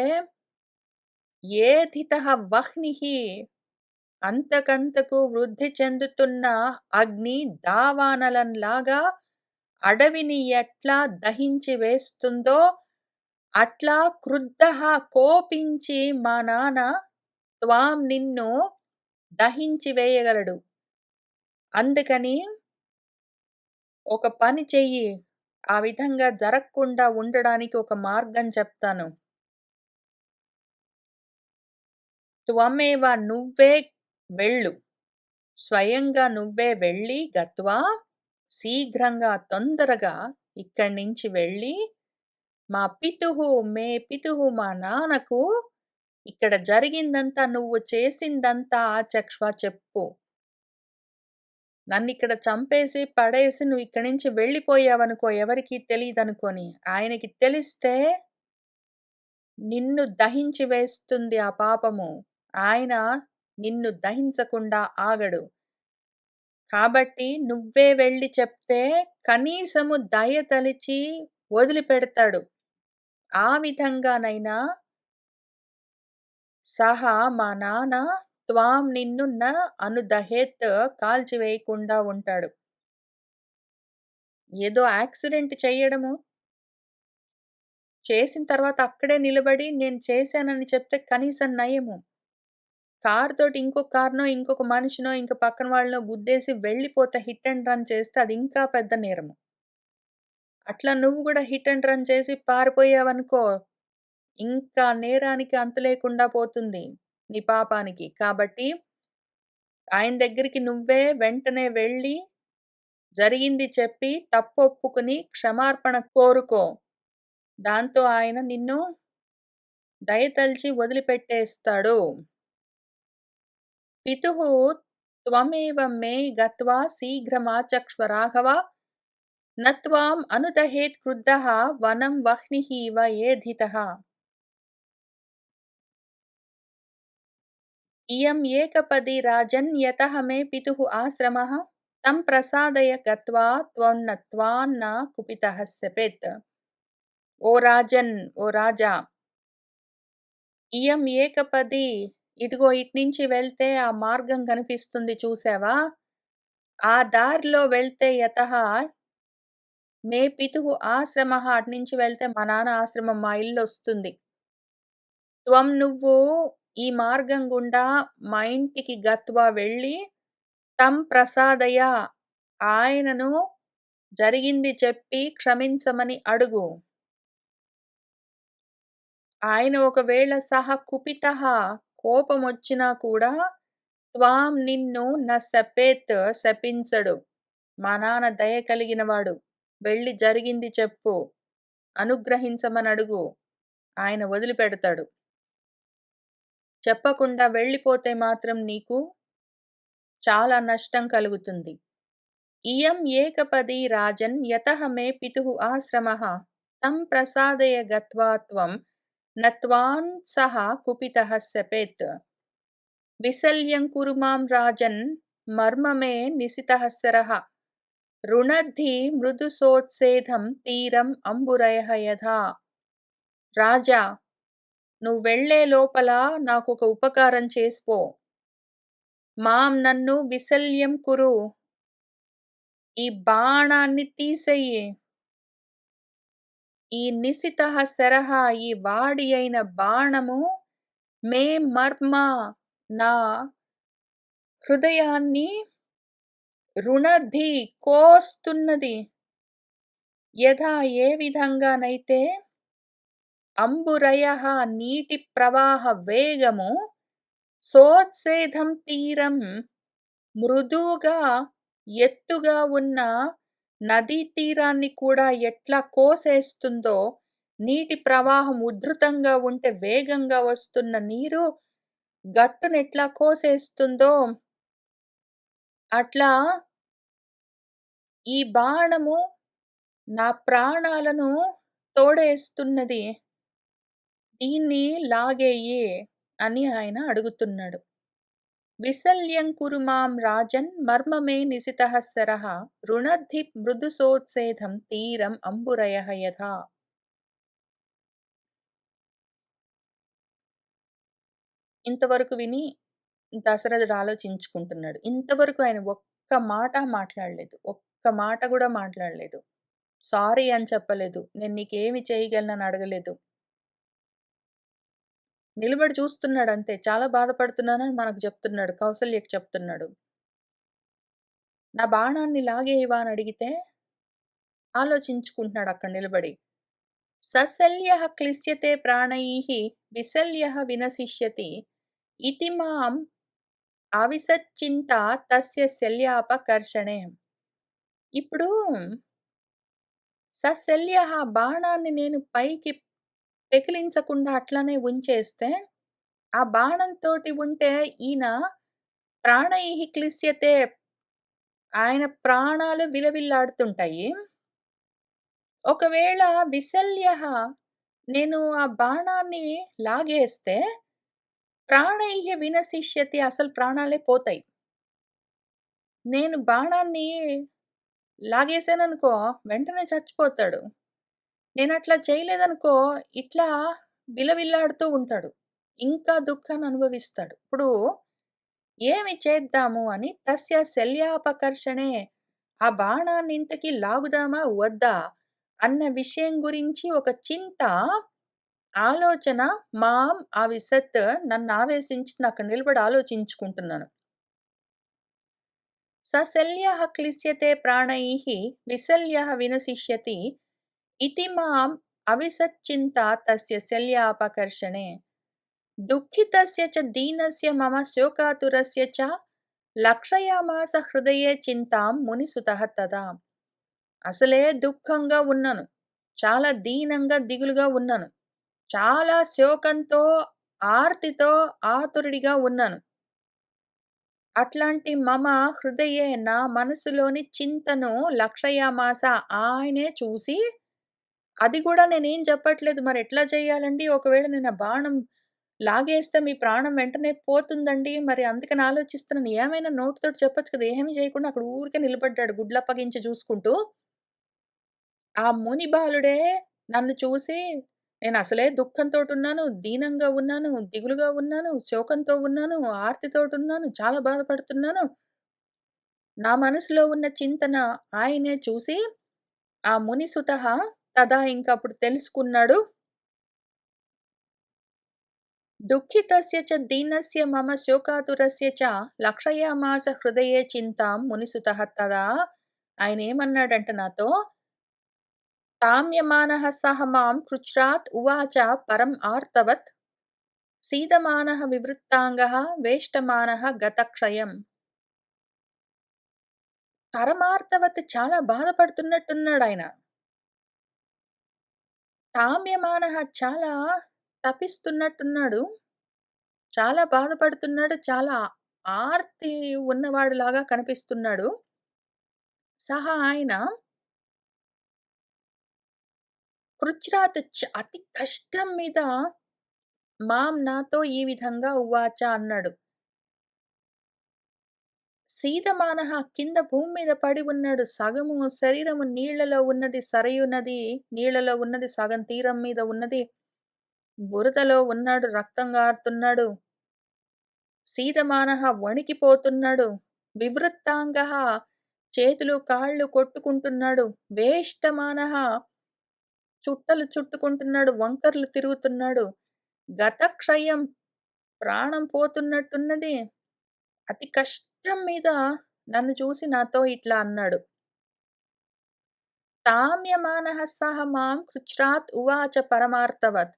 ఏధితః వహ్నిః అంతకంతకు వృద్ధి చెందుతున్న అగ్ని దావానలంలాగా అడవిని ఎట్లా దహించి వేస్తుందో, అట్లా క్రుద్ధః కోపించి మా నాన్న త్వాం నిన్ను దహించి వేయగలడు. అందుకని ఒక పని చెయ్యి. ఆ విధంగా జరక్కుండా ఉండడానికి ఒక మార్గం చెప్తాను. త్వమేవ నువ్వే వెళ్ళు. స్వయంగా నువ్వే వెళ్ళి గత్వా శీఘ్రంగా తొందరగా ఇక్కడి నుంచి వెళ్ళి మా పితుహు మే పితుహు మా నాన్నకు ఇక్కడ జరిగిందంతా నువ్వు చేసిందంతా ఆచక్ష్వ చెప్పు. నన్నిక్కడ చంపేసి, పడేసి నువ్విక్కడి నుంచి వెళ్ళిపోయావనుకో ఎవరికీ తెలీదనుకోని. ఆయనకి తెలిస్తే నిన్ను దహించి వేస్తుంది ఆ పాపము. ఆయన నిన్ను దహించకుండా ఆగడు. కాబట్టి నువ్వే వెళ్లి చెప్తే కనీసము దయ తలిచి వదిలిపెడతాడు. ఆ విధంగానైనా సహా మా నాన్న త్వాం నిన్ను అనుదహేత్ కాల్చివేయకుండా ఉంటాడు. ఏదో యాక్సిడెంట్ చెయ్యడము, చేసిన తర్వాత అక్కడే నిలబడి నేను చేశానని చెప్తే కనీసం నయము. కారుతోటి ఇంకో కార్‌నో, ఇంకొక మనిషినో, ఇంక పక్కన వాళ్ళనో గుద్దేసి వెళ్ళిపోతే హిట్ అండ్ రన్ చేస్తే అది ఇంకా పెద్ద నేరము. అట్లా నువ్వు గూడా హిట్ అండ్ రన్ చేసి పారిపోయావనుకో, ఇంకా నేరానికి అంతు లేకుండా పోతుంది నీ పాపానికి. కాబట్టి ఆయన దగ్గరికి నువ్వే వెంటనే వెళ్ళి జరిగింది చెప్పి తప్పొప్పుకుని క్షమార్పణ కోరుకో. దాంతో ఆయన నిన్ను దయతలిచి వదిలిపెట్టేస్తాడు. పితుః త్వమేవ మే గత్వా శీఘ్రమాచక్ష్వ రాఘవ న త్వాం అనుదహేత్ క్రుద్ధః వనం వహ్నిః ఇవ ఏధితః. ఇయం ఏకపది రాజన్ యతః మే పితుః ఆశ్రమః తం ప్రసాదయ గత్వా త్వం న కుపితః శపేత్. ఓ రాజన్, ఓ రాజా! ఇయం ఏకపది ఇదిగో ఇట్నించి వెళ్తే ఆ మార్గం కనిపిస్తుంది చూసావా? ఆ దారిలో వెళ్తే యతః మే పితుః ఆశ్రమః అటునుంచి వెళ్తే మా నాన్న ఆశ్రమం మా ఇల్లొస్తుంది. త్వం నువ్వు ఈ మార్గం గుండా మా ఇంటికి గత్వా వెళ్ళి తం ప్రసాదయ ఆయనను జరిగింది చెప్పి క్షమించమని అడుగు. ఆయన ఒకవేళ కుపితః కోపమొచ్చినా కూడా త్వాం నిన్ను శపేత్ శపించడు. మా నాన్న దయ కలిగినవాడు. వెళ్లి జరిగింది చెప్పు. అనుగ్రహించమనడుగు. ఆయన వదిలిపెడతాడు. చెప్పకుండా వెళ్ళిపోతే మాత్రం నీకు చాలా నష్టం కలుగుతుంది. ఇయం ఏకపదీ రాజన్ యతః మే పితుః ఆశ్రమః తం ప్రసాదయ గత్వా త్వం న త్వాం సః కుపితః శపేత్. విశల్యం కురు మాం రాజన్ మర్మ మే నిశితః శరః రుణద్ధి మృదుసోత్సేధం తీరం అంబురయః యథా. రాజా, నువ్వెళ్ళే లోపల నాకొక ఉపకారం చేసిపో. నన్ను విశల్యం కురు. ఈ బాణాన్ని తీసెయ్యి. ఈ నిశితః శరః, ఈ వాడి అయిన బాణము మే మర్మ, నా హృదయాన్ని రుణద్ధి కోస్తున్నది. యథా, ఏ విధంగానైతే అంబురయః నీటి ప్రవాహ వేగము, సోత్సేధం తీరం మృదువుగా ఎత్తుగా ఉన్న నదీ తీరాన్ని కూడా ఎట్లా కోసేస్తుందో, నీటి ప్రవాహం ఉధృతంగా ఉంటే వేగంగా వస్తున్న నీరు గట్టునెట్లా కోసేస్తుందో అట్లా ఈ బాణము నా ప్రాణాలను తోడేస్తున్నది. దీన్ని లాగేయి అని ఆయన అడుగుతున్నాడు. విశల్యం కురు మాం రాజన్ మర్మ మే నిశితః శరః రుణద్ధి మృదుసోత్సేధం తీరం అంబురయః యథా. ఇంతవరకు విని దశరథుడు ఆలోచించుకుంటున్నాడు. ఇంతవరకు ఆయన ఒక్క మాట మాట్లాడలేదు. ఒక్క మాట గూడా మాట్లాడలేదు. సారీ అని చెప్పలేదు. నేను నీకేమి చేయగలనని అడగలేదు. నిలబడి చూస్తున్నాడంతే. చాలా బాధపడుతున్నానని మనకు చెప్తున్నాడు. కౌసల్యకి చెప్తున్నాడు. నా బాణాన్ని లాగేయవా అని అడిగితే ఆలోచించుకుంటున్నాడు అక్కడ నిలబడి. సశల్యః క్లిశ్యతే ప్రాణైః విశల్యః వినశిష్యతి ఇతి మాం అవిసచ్చింతా తస్య శల్యాపకర్షణే. ఇప్పుడు సశల్యః, బాణాన్ని నేను పైకి పెకిలించకుండా అట్లనే ఉంచేస్తే, ఆ బాణంతోటి ఉంటే ఈయన ప్రాణైః క్లిశ్యతే, ఆయన ప్రాణాలు విలవిల్లాడుతుంటాయి. ఒకవేళ విశల్యః, నేను ఆ బాణాన్ని లాగేస్తే ప్రాణైః వినశిష్యతి, అసలు ప్రాణాలే పోతాయి. నేను బాణాన్ని లాగేసాననుకో వెంటనే చచ్చిపోతాడు. నేనట్లా చేయలేదనుకో ఇట్లా విలవిల్లాడుతూ ఉంటాడు. ఇంకా దుఃఖాన్ని అనుభవిస్తాడు. ఇప్పుడు ఏమి చేద్దాము అని తస్య శల్యాపకర్షణే, ఆ బాణాన్ని ఇంతకీ లాగుదామా వద్దా అన్న విషయం గురించి ఒక చింత, ఆలోచన మాం ఆవిశత్, నన్ను ఆవేశించింది. అక్కడ నిలబడి ఆలోచించుకుంటున్నాను. సశల్యః క్లిశ్యతే ప్రాణైః విశల్యః వినశిష్యతి ఇతి మాం అవిసచ్చింతా తస్య శల్యాపకర్షణే. దుఃఖితస్య చ దీనస్య మమ శోకాతురస్య చ లక్షయామాస హృదయే చింతాం మునిసుతః తదా. అసలే దుఃఖంగా ఉన్నాను. చాలా దీనంగా, దిగులుగా ఉన్నాను. చాలా శోకంతో, ఆర్తితో, ఆతురుడిగా ఉన్నాను. అట్లాంటి మమ హృదయే, నా మనసులోని చింతను లక్షయామాస, ఆయనే చూసి, అది గూడా నేనేం చెప్పట్లేదు. మరెట్లా చేయాలండి? ఒకవేళ నేను ఆ బాణం లాగేస్తే మీ ప్రాణం వెంటనే పోతుందండి. మరి అందుకని ఆలోచిస్తున్నాను. ఏమైనా నోటితోటి చెప్పొచ్చు కదా! ఏమి చేయకుండా అక్కడ ఊరికే నిలబడ్డాడు గుడ్లప్పగించి చూసుకుంటూ. ఆ ముని బాలుడే నన్ను చూసి, నేనసలే దుఃఖంతోటున్నాను, దీనంగా ఉన్నాను, దిగులుగా ఉన్నాను, శోకంతో ఉన్నాను, ఆర్తితోటున్నాను, చాలా బాధపడుతున్నాను. నా మనసులో ఉన్న చింతన ఆయనే చూసి, ఆ మునిసుతః తదా, ఇంకప్పుడు తెలుసుకున్నాడు. దుఃఖితస్య చ దీనస్య మమ శోకాతురస్య చ లక్షయామాస హృదయే చింతాం మునిసుతః తదా. ఆయనేమన్నాడంటే నాతో, తామ్యమానః సహ మాం కృచ్ఛ్రాత్ ఉవాచ పరం ఆర్తవత్ సీదమానః వివృత్తాంగః వేష్టమానః గతక్షయం. పరమార్తవత్, చాలా బాధపడుతున్నట్టున్నాడాయన. తామ్యమానః చాలా తపిస్తున్నట్టున్నాడు. చాలా బాధపడుతున్నాడు. చాలా ఆర్తి ఉన్నవాడిలాగా కనిపిస్తున్నాడు. ఆయన కృచ్రాత్ అతి కష్టం మీద నాతో ఈ విధంగా ఉవాచ అన్నాడు. సీదమానః కింద భూమి మీద పడి ఉన్నాడు. సగము శరీరము నీళ్లలో ఉన్నది, సరయూ నది నీళ్లలో ఉన్నది, సగం తీరం మీద ఉన్నది. బురదలో ఉన్నాడు, రక్తం గారుతున్నాడు. సీదమానః వణికిపోతున్నాడు. వివృత్తాంగః చేతులు, కాళ్ళు కొట్టుకుంటున్నాడు. వేష్టమానః చుట్టలు చుట్టుకుంటున్నాడు. వంకర్లు తిరుగుతున్నాడు. గతక్షయం ప్రాణం పోతున్నట్టున్నది. అతి కష్టం మీద నన్ను చూసి నాతో ఇట్లా అన్నాడు. తామ్యమానః సహ మాం కృచ్రాత్ ఉవాచ పరమార్థవత్.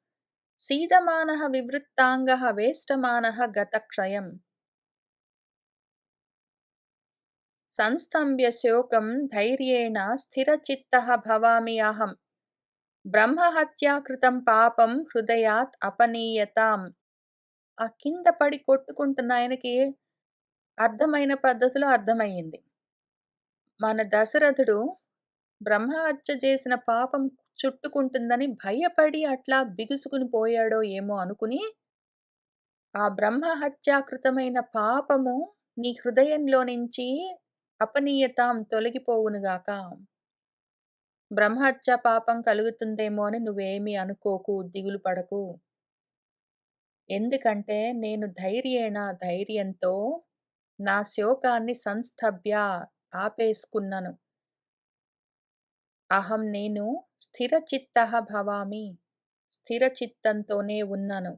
సీదమానః వివృత్తాంగః వేష్టమానః గతక్షయం. సంస్థంభ్య శోకం ధైర్యేణ స్థిరచిత్తః భవామి అహం. బ్రహ్మహత్యా కృతం పాపం హృదయాత్ అపనీయతాం. ఆ కింద పడి కొట్టుకుంటున్న ఆయనకి అర్థమైన పద్ధతిలో అర్థమయ్యింది. మన దశరథుడు బ్రహ్మహత్య చేసిన పాపం చుట్టుకుంటుందని భయపడి అట్లా బిగుసుకుని పోయాడో ఏమో అనుకుని, ఆ బ్రహ్మహత్యాకృతమైన పాపము నీ హృదయంలో నుంచి అపనీయతాం తొలగిపోవునుగాక. బ్రహ్మహత్య పాపం కలుగుతుందేమో అని నువ్వేమీ అనుకోకు, దిగులు పడకు. ఎందుకంటే నేను ధైర్యంతో నా శోకాన్ని సంస్థభ్య ఆపేసుకున్నాను. అహం నేను స్థిరచిత్తః భవామి. స్థిర చిత్తంతోనే ఉన్నాను.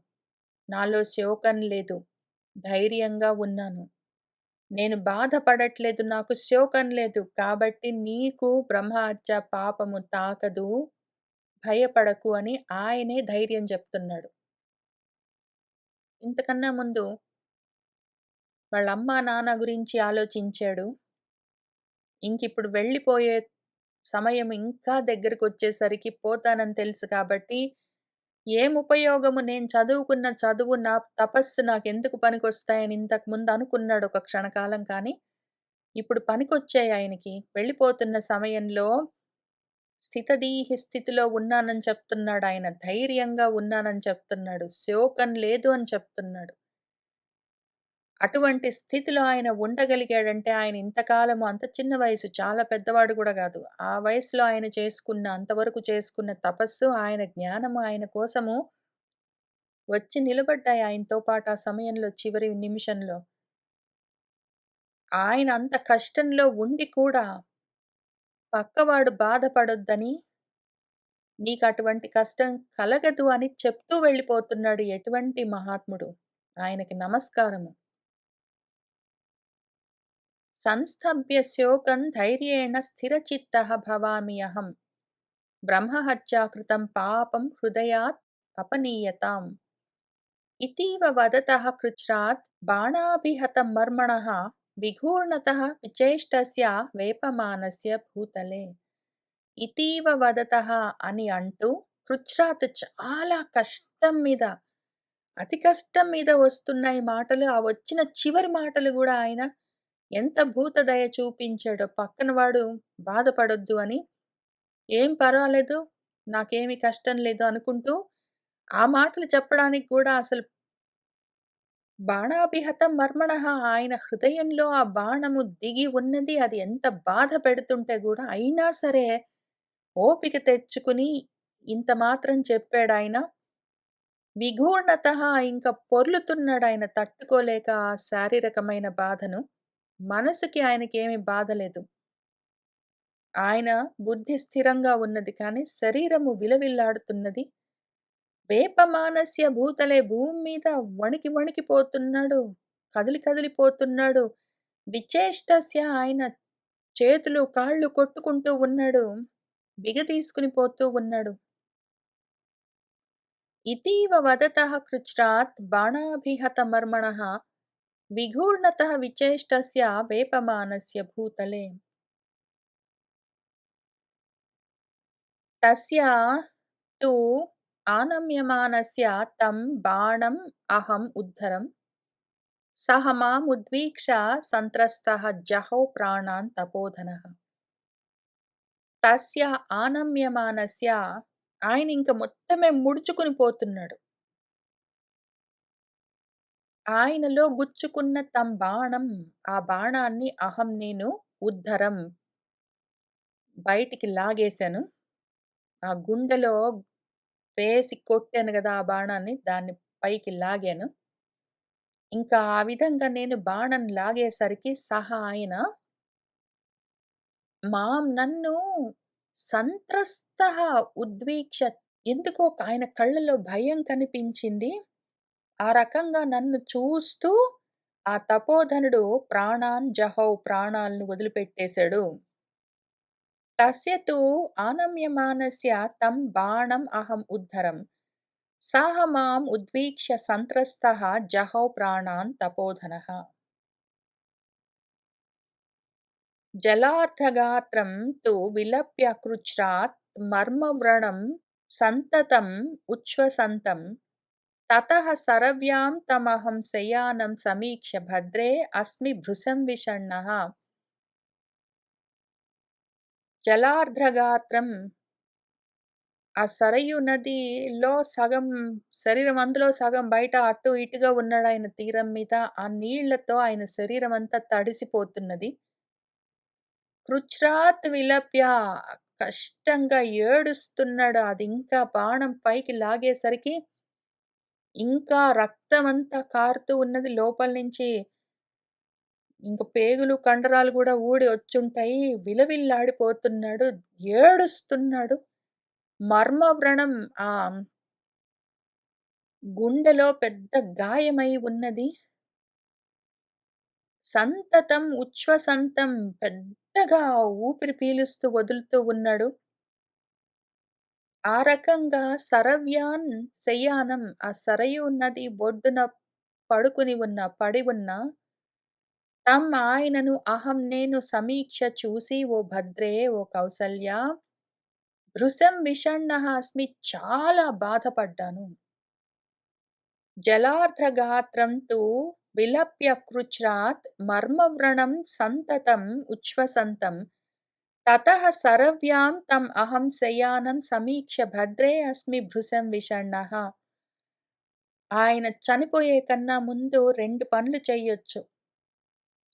నాలో శోకం లేదు. ధైర్యంగా ఉన్నాను. నేను బాధపడట్లేదు. నాకు శోకం లేదు. కాబట్టి నీకు బ్రహ్మహత్య పాపము తాకదు. భయపడకు అని ఆయనే ధైర్యం చెప్తున్నాడు. ఇంతకన్నా ముందు వాళ్ళ అమ్మా, నాన్న గురించి ఆలోచించాడు. ఇంకిప్పుడు వెళ్ళిపోయే సమయం ఇంకా దగ్గరకొచ్చేసరికి పోతానని తెలుసు కాబట్టి, ఏం ఉపయోగము నేను చదువుకున్న చదువు, నా తపస్సు నాకెందుకు పనికొస్తాయని ఇంతకుముందు అనుకున్నాడు ఒక క్షణకాలం. కానీ, ఇప్పుడు పనికొచ్చాయి ఆయనకి. వెళ్ళిపోతున్న సమయంలో స్థితదీహి స్థితిలో ఉన్నానని చెప్తున్నాడాయన. ధైర్యంగా ఉన్నానని చెప్తున్నాడు. శోకం లేదు అని చెప్తున్నాడు. అటువంటి స్థితిలో ఆయన ఉండగలిగాడంటే ఆయన ఇంతకాలము అంత చిన్న వయసు, చాలా పెద్దవాడు గూడా గాదు. ఆ వయసులో ఆయన అంతవరకు చేసుకున్న తపస్సు, ఆయన జ్ఞానము ఆయన కోసము వచ్చి నిలబడ్డాయి ఆయనతో పాటు ఆ సమయంలో చివరి నిమిషంలో. ఆయన అంత కష్టంలో ఉండి కూడా పక్కవాడు బాధపడొద్దని, నీకటువంటి కష్టం కలగదు అని చెప్తూ వెళ్ళిపోతున్నాడు. ఎటువంటి మహాత్ముడు. ఆయనకి నమస్కారము. సంస్థభ్య శోకం ధైర్యేణ స్థిరచిత్తః భవామి అహం. బ్రహ్మహత్యా కృతం పాపం హృదయాత్ అపనీయతాం. ఇతీవ వదతః కృచ్రాత్ బాణాభిహతమర్మణః విఘూర్ణతః విచేష్టస్య వేపమానస్య భూతలే. ఇతీవ వదతః అని అంటూ కృచ్రాత్ చాలా కష్టం మీద, అతి కష్టం మీద వస్తున్నాయి మాటలు. ఆ వచ్చిన చివరి మాటలు గూడా ఆయన ఎంత భూతదయ చూపించాడో. పక్కన వాడు బాధపడొద్దు అని, ఏం పర్వాలేదు, నాకేమి కష్టం లేదు అనుకుంటూ ఆ మాటలు చెప్పడానికి కూడా అసలు బాణాభిహతం మర్మణః ఆయన హృదయంలో ఆ బాణము దిగి ఉన్నది. అది ఎంత బాధ పెడుతుంటే గూడా అయినా సరే ఓపిక తెచ్చుకుని ఇంత మాత్రం చెప్పాడాయన. విఘూర్ణతః ఇంక పొర్లుతున్నాడాయన తట్టుకోలేక ఆ శారీరకమైన బాధను. మనసుకి ఆయనకేమి బాధ లేదు. ఆయన బుద్ధి స్థిరంగా ఉన్నది కానీ శరీరము విలవిల్లాడుతున్నది. వేపమానస్య భూతలే భూమి మీద వణికిపోతున్నాడు. కదిలిపోతున్నాడు. విచేష్టస్య ఆయన చేతులు, కాళ్ళు కొట్టుకుంటూ ఉన్నాడు. బిగతీసుకుని పోతూ ఉన్నాడు. ఇతీవ వదతః కృచ్రాత్ బాణాభిహతమర్మణః విఘూర్ణతః విచేష్టస్య వేపమానస్య భూతలే. తస్య తు ఆనమ్యమానస్య తం బాణం అహం ఉద్ధరం సహ మాముద్వీక్ష సంత్రస్తః జహౌ ప్రాణాన్ తపోధనః. తస్య ఆనమ్యమానస్య ఆయనింక మొత్తమే ముడుచుకొని పోతున్నాడు. ఆయనలో గుచ్చుకున్న తం బాణం, ఆ బాణాన్ని అహం నేను ఉద్ధరం బయటికి లాగేశాను. ఆ గుండెలో వేసి కొట్టాను గదా! ఆ బాణాన్ని దాన్ని పైకి లాగాను. ఇంకా ఆ విధంగా నేను బాణం లాగేసరికి సహా ఆయన నన్ను సంత్రస్తః ఉద్వీక్ష ఎందుకో ఆయన కళ్ళలో భయం కనిపించింది. ఆ రకంగా నన్ను చూస్తూ ఆ తపోధనుడు ప్రాణాలను వదిలిపెట్టేశాడు. తస్య తు ఆనమ్యమానస్య తం బాణం అహం ఉద్ధరం. సహ మాం ఉద్వీక్ష్య సంత్రస్తః జహౌ ప్రాణాన్ తపోధనః. జలార్ధగాత్రం తు విలప్య కృచ్ఛ్రాత్ మర్మవ్రణం సంతతం ఉచ్ఛ్వసంతం తతః శరవ్యాం తమహం శయానం సమీక్ష్య భద్రే అస్మి భృశం విషణ్ణః. జలార్ధ్రగాత్రం ఆ సరయు నదిలో సగం శరీరం అందులో సగం బయట అటు ఇటుగా ఉన్నాడాయన తీరం మీద. ఆ నీళ్లతో ఆయన శరీరమంతా తడిసిపోతున్నది. కృచ్ఛ్రాత్ విలప్య కష్టంగా ఏడుస్తున్నాడు. అదింకా బాణం పైకి లాగేసరికి ఇంకా రక్తమంతా కారుతూ ఉన్నది లోపల నుంచి. ఇంక పేగులు, కండరాలు గూడా ఊడి వచ్చుంటాయి. విలవిల్లాడిపోతున్నాడు. ఏడుస్తున్నాడు. మర్మవ్రణం గుండెలో పెద్ద గాయమై ఉన్నది. సంతతం ఉచ్ఛ్వసంతం పెద్దగా ఊపిరి పీలుస్తూ వదులుతూ ఉన్నాడు. ఆ రకంగా శరవ్యాన్ శయ్యానం ఆ సరయూ నది ఒడ్డున పడి ఉన్న ఆయనను అహం నేను సమీక్ష చూసి ఓ భద్రే ఓ కౌసల్య భృశం విషణ్ణః అస్మి చాలా బాధపడ్డాను. జలార్ధగాత్రం తు విలప్య కృచ్ఛ్రాత్ మర్మవ్రణం సంతతం ఉచ్ఛ్వసంతం తతః శరవ్యాం తం అహం శయానం సమీక్ష్య భద్రే అస్మి భృశం విషణ్ణః. ఆయన చనిపోయే కన్నా ముందు 2 పనులు చెయ్యొచ్చు.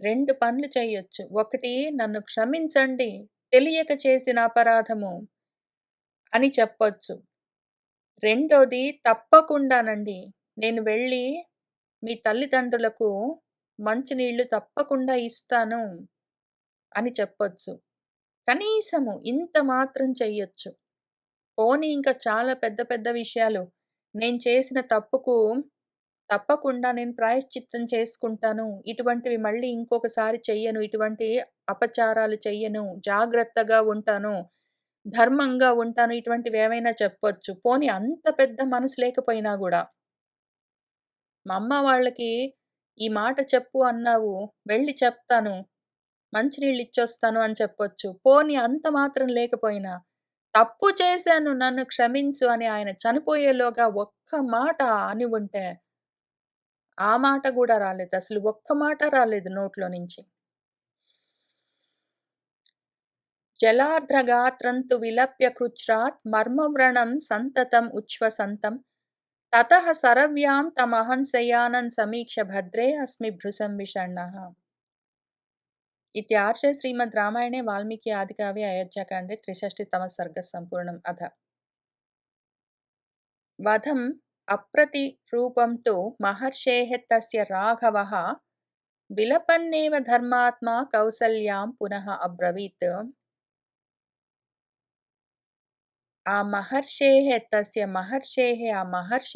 2 పనులు చెయ్యొచ్చు. ఒకటి నన్ను క్షమించండి తెలియక చేసిన అపరాధము అని చెప్పొచ్చు. రెండోది తప్పకుండానండి నేను వెళ్ళి మీ తల్లిదండ్రులకు మంచినీళ్ళు తప్పకుండా ఇస్తాను అని చెప్పొచ్చు. కనీసము ఇంత మాత్రం చెయ్యొచ్చు. పోనీ ఇంకా చాలా పెద్ద పెద్ద విషయాలు నేను చేసిన తప్పుకు తప్పకుండా నేను ప్రాయశ్చిత్తం చేసుకుంటాను. ఇటువంటివి మళ్ళీ ఇంకొకసారి చెయ్యను. ఇటువంటి అపచారాలు చెయ్యను. జాగ్రత్తగా ఉంటాను. ధర్మంగా ఉంటాను. ఇటువంటివేవైనా చెప్పొచ్చు. పోనీ అంత పెద్ద మనసు లేకపోయినా గూడా. మా అమ్మ వాళ్ళకి ఈ మాట చెప్పు అన్నావు. వెళ్లి చెప్తాను. మంచినీళ్ళిచ్చొస్తాను అని చెప్పొచ్చు. పోనీ అంత మాత్రం లేకపోయినా, తప్పు చేశాను నన్ను క్షమించు అని ఆయన చనిపోయేలోగా ఒక్క మాట అని ఉంటే, ఆ మాట గూడా రాలేదు. అసలు ఒక్క మాట రాలేదు నోట్లో నుంచి. జలార్ధ్రగాత్రం తు విలప్య కృచ్ఛ్రాత్ మర్మవ్రణం సంతతం ఉచ్ఛ్వసంతం తతః శరవ్యాం తమహం శయానం సమీక్ష్య భద్రే అస్మి భృశం విషణ్ణః. इत्यार्षे श्रीमद् रामायणे वाल्मीकि आदिकाव्ये अयोध्याकाण्डे 63तमः सर्गः सम्पूर्णम् अथ वधम् अप्रतिरूपं तु महर्षेः तस्य राघवः विलपन्नेव धर्मात्मा कौसल्यां पुनः अब्रवीत्. ఆ మహర్షి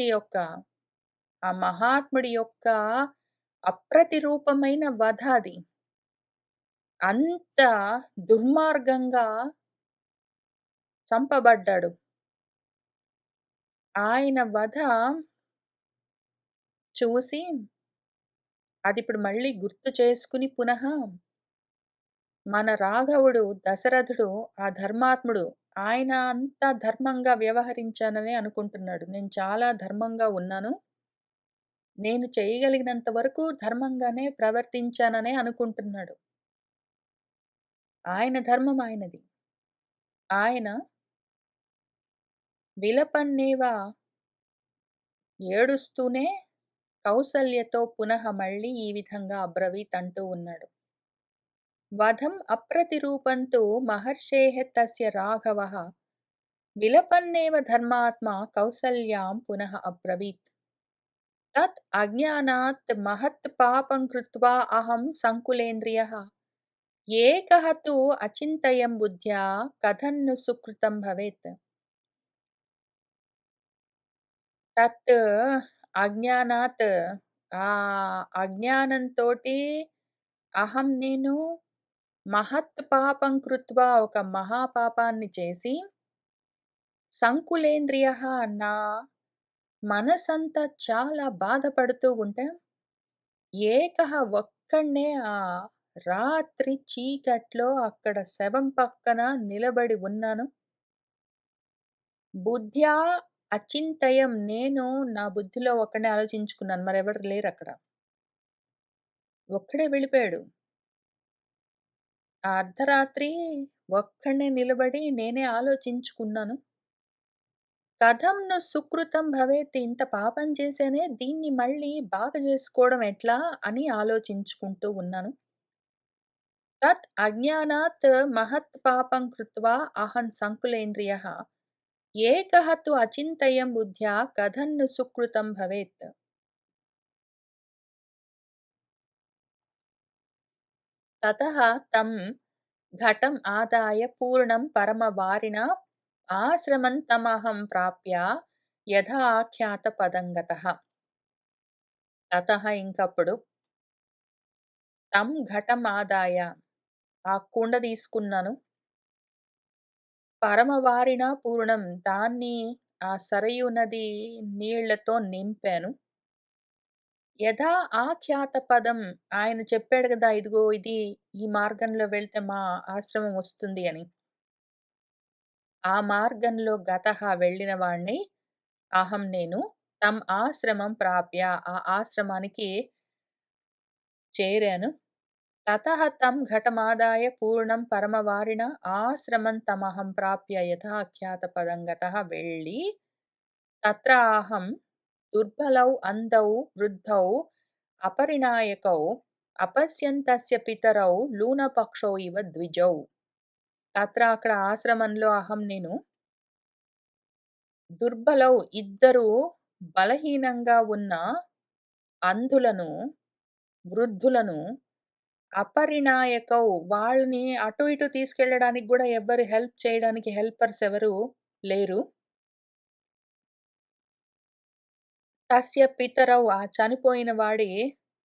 యొక్క ఆ మహాత్ముడి యొక్క అప్రతిరూపమైన వధ అది. అంత దుర్మార్గంగా చంపబడ్డాడు. ఆయన వధ చూసి అదిప్పుడు మళ్ళీ గుర్తు చేసుకుని పునః మన రాఘవుడు, దశరథుడు, ఆ ధర్మాత్ముడు ఆయన అంత ధర్మంగా వ్యవహరించాననే అనుకుంటున్నాడు. నేను చాలా ధర్మంగా ఉన్నాను. నేను చేయగలిగినంత వరకు ధర్మంగానే ప్రవర్తించాననే అనుకుంటున్నాడు. ఆయన ధర్మం ఆయనది. ఆయన విలపన్నేవా ఏడుస్తూనే కౌసల్యతో పునః మళ్ళీ ఈ విధంగా అబ్రవీత్ అంటూ ఉన్నాడు. వధం అప్రతిరూపంతు మహర్షేః తస్య రాఘవః విలపన్నేవ ధర్మాత్మా కౌసల్యాం పునః అబ్రవీత్. తత్ అజ్ఞానాత్ మహత్ పాపం కృత్వా అహం సంకులేంద్రియః ఏకః తు అచింతయం బుద్ధ్యా కథన్ను సుకృతం భవేత్. తత్ అజ్ఞానాత్ ఆ అజ్ఞానంతోటి నేను మహత్ పాపం కృత్వా ఒక మహాపాపాన్ని చేసి సంకులేంద్రియః నా మనసంతా చాలా బాధపడుతూ ఉంటే ఏకః ఒక్కడినే ఆ రాత్రి చీకట్లో అక్కడ శవం పక్కన నిలబడి ఉన్నాను. బుద్ధ్యా అచింతయం నేను నా బుద్ధిలో ఒక్కడినే ఆలోచించుకున్నాను. మరెవరు లేరక్కడ. ఒక్కడే వెళ్ళిపోయాడు. ఆ అర్ధరాత్రి ఒక్కడినే నిలబడి నేనే ఆలోచించుకున్నాను. కథం ను సుకృతం భవేత్, ఇంత పాపం చేశానే దీన్ని మళ్ళీ బాగు చేసుకోవడం ఎట్లా అని ఆలోచించుకుంటూ ఉన్నాను. తత్ అజ్ఞానాత్ మహత్ పాపం కృత్వా అహం సంకులేంద్రియః ఏకః తు అచింతయం బుద్ధ్యా కథం ను సుకృతం భవేత్. తతః తం ఘటం ఆదాయ పూర్ణం పరమవారిణా ఆశ్రమంతమహం ప్రాప్య యథా ఆఖ్యాత పదంగతః. తతః ఇంకప్పుడు తం ఘటం ఆదాయ ఆ కుండ తీసుకున్నాను. పరమవారిన పూర్ణం దాన్ని ఆ సరయూ నది నీళ్లతో నింపాను. యథా ఆఖ్యాత పదం ఆయన చెప్పాడు గదా! ఇదిగో ఇది ఈ మార్గంలో వెళ్తే మా ఆశ్రమం వస్తుంది అని. ఆ మార్గంలో గతః వెళ్ళిన వాడిని నేను తం ఆశ్రమం ప్రాప్య ఆ ఆశ్రమానికి చేరాను. తతః తం ఘటమాదాయ పూర్ణం పరమవారిణ ఆశ్రమంతమహం ప్రాప్య యథాఖ్యాతపదం గతః వెళ్ళి తత్ర అహం దుర్బలౌ అంధౌ వృద్ధౌ అపరిణాయకౌ అపశ్యంతస్య పితరౌ లూనపక్షౌ ఇవ ద్విజౌ. తత్ర అక్కడ ఆశ్రమంలో నేను దుర్బలౌ ఇద్దరు బలహీనంగా ఉన్న అంధులను, వృద్ధులను అపరిణాయకౌ వాళ్ళని అటు ఇటు తీసుకెళ్ళడానికి గూడా ఎవ్వరు హెల్ప్ చేయడానికి హెల్పర్స్ ఎవరు లేరు. తస్య పితరౌ ఆ చనిపోయిన వాడి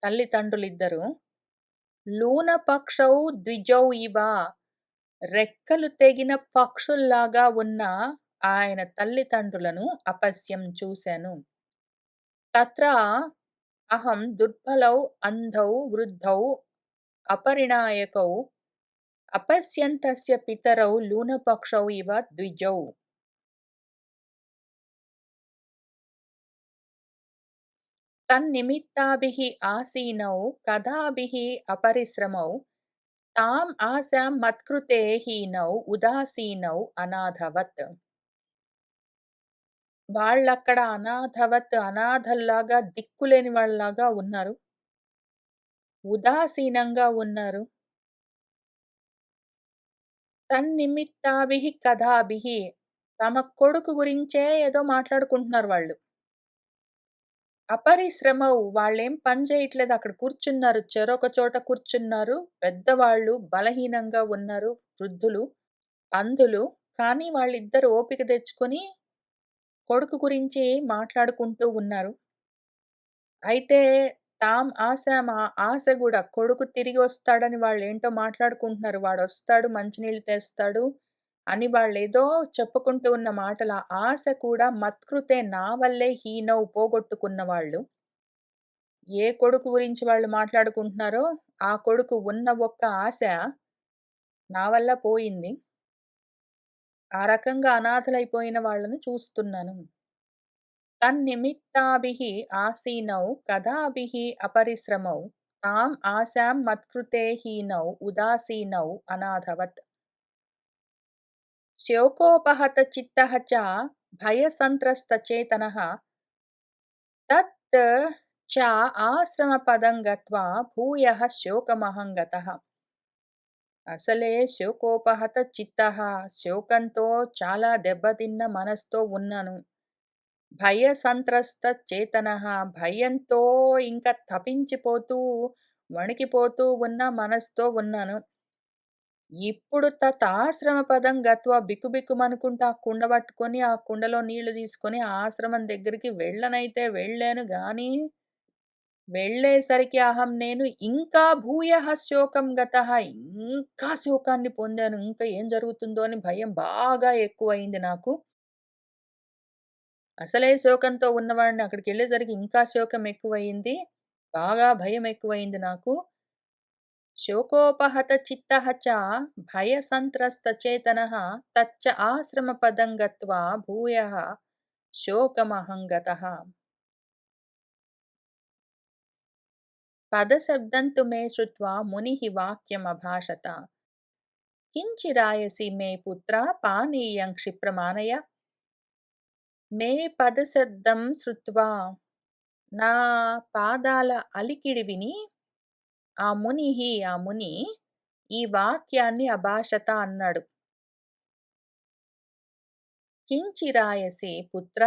తల్లిదండ్రులిద్దరు లూనపక్షౌ ద్విజౌ ఇవ రెక్కలు తెగిన పక్షుల్లాగా ఉన్న ఆయన తల్లిదండ్రులను అపశ్యం చూశాను. తత్ర అహం దుర్బలౌ అంధౌ వృద్ధౌ అపరిణాయకౌ అపశ్యంతస్య పితరౌ లూనపక్షౌ ఇవ ద్విజౌ. తన్నిమిత్తాభిః ఆసీనౌ కదాభిః అపరిశ్రమౌ తాం ఆశాం మత్కృతే హీనౌ ఉదాసీనౌ అనాథవత్. వాళ్ళక్కడ అనాథవత్ అనాథల్లాగా దిక్కులేని వాళ్ళలాగా ఉన్నారు. ఉదాసీనంగా ఉన్నారు. తన్నిమిత్తాభిః కదాభిః తమ కొడుకు గురించే ఏదో మాట్లాడుకుంటున్నారు వాళ్ళు. అపరిశ్రమౌ వాళ్ళేం పని చేయట్లేదు. అక్కడ కూర్చున్నారు. చెరొక చోట కూర్చున్నారు. పెద్దవాళ్ళు బలహీనంగా ఉన్నారు. వృద్ధులు, అంధులు. కానీ వాళ్ళిద్దరూ ఓపిక తెచ్చుకొని కొడుకు గురించి మాట్లాడుకుంటూ ఉన్నారు. అయితే ఆశ గూడా కొడుకు తిరిగొస్తాడని వాళ్ళేంటో మాట్లాడుకుంటున్నారు. వాడొస్తాడు, మంచినీళ్ళు తెస్తాడు అని వాళ్ళేదో చెప్పుకుంటూ ఉన్న మాటల ఆశ కూడా మత్కృతే నా వల్లే హీనౌ పోగొట్టుకున్న వాళ్ళు. ఏ కొడుకు గురించి వాళ్ళు మాట్లాడుకుంటున్నారో, ఆ కొడుకు ఉన్న ఒక్క ఆశ నా వల్ల పోయింది. ఆ రకంగా అనాథలైపోయిన వాళ్ళని చూస్తున్నాను. తన్నిమిత్తాభిः ఆసీనౌ కదాభిः అపరిశ్రమౌ తాం ఆశాం మత్కృతే హీనౌ ఉదాసీనౌ అనాథవత్. శోకోపహతచిత్తః చ భయసంత్రస్తచేతనः తత్ చ ఆశ్రమపదం గత్వా భూయః శోకమహం గతః. అసలే శోకోపహత చిత్తః, శోకంతో చాలా దెబ్బతిన్న మనసుతో ఉన్నాను. భయసంత్రస్త చేతనః, భయంతో ఇంక తపించిపోతూ, వణికిపోతూ ఉన్న మనసుతో ఉన్నాను. ఇప్పుడు తతాశ్రమ పదం గత్వా బిక్కుబిక్కుమనుకుంటూ ఆ కుండ పట్టుకొని, ఆ కుండలో నీళ్లు తీసుకొని ఆ ఆశ్రమం దగ్గరికి వెళ్ళనైతే వెళ్ళాను గానీ, వెళ్ళేసరికి అహం నేను ఇంకా భూయః శోకం గతః, ఇంకా శోకాన్ని పొందాను. ఇంకా ఏం జరుగుతుందో అని భయం బాగా ఎక్కువయింది నాకు. అసలే శోకంతో ఉన్నవాడిని అక్కడికెళ్ళేసరికి ఇంకా శోకం ఎక్కువయింది. బాగా భయం ఎక్కువయింది నాకు. శోకోపహత చిత్తః చ భయసంత్రస్తచేతనः తచ్చ ఆశ్రమపదం గత్వా భూయః శోకమహం గతః. పదశబ్దం తు మే శ్రుత్వా మునిః వాక్యమభాషత. కించిరాయసి మే పుత్ర పానీయం క్షిప్రమానయ. మే పదశబ్దం శ్రుత్వా, నా పాదాల అలికిడి విని ఆ ముని ఈ వాక్యాన్ని అభాషత అన్నాడు. కించిరాయసి పుత్ర,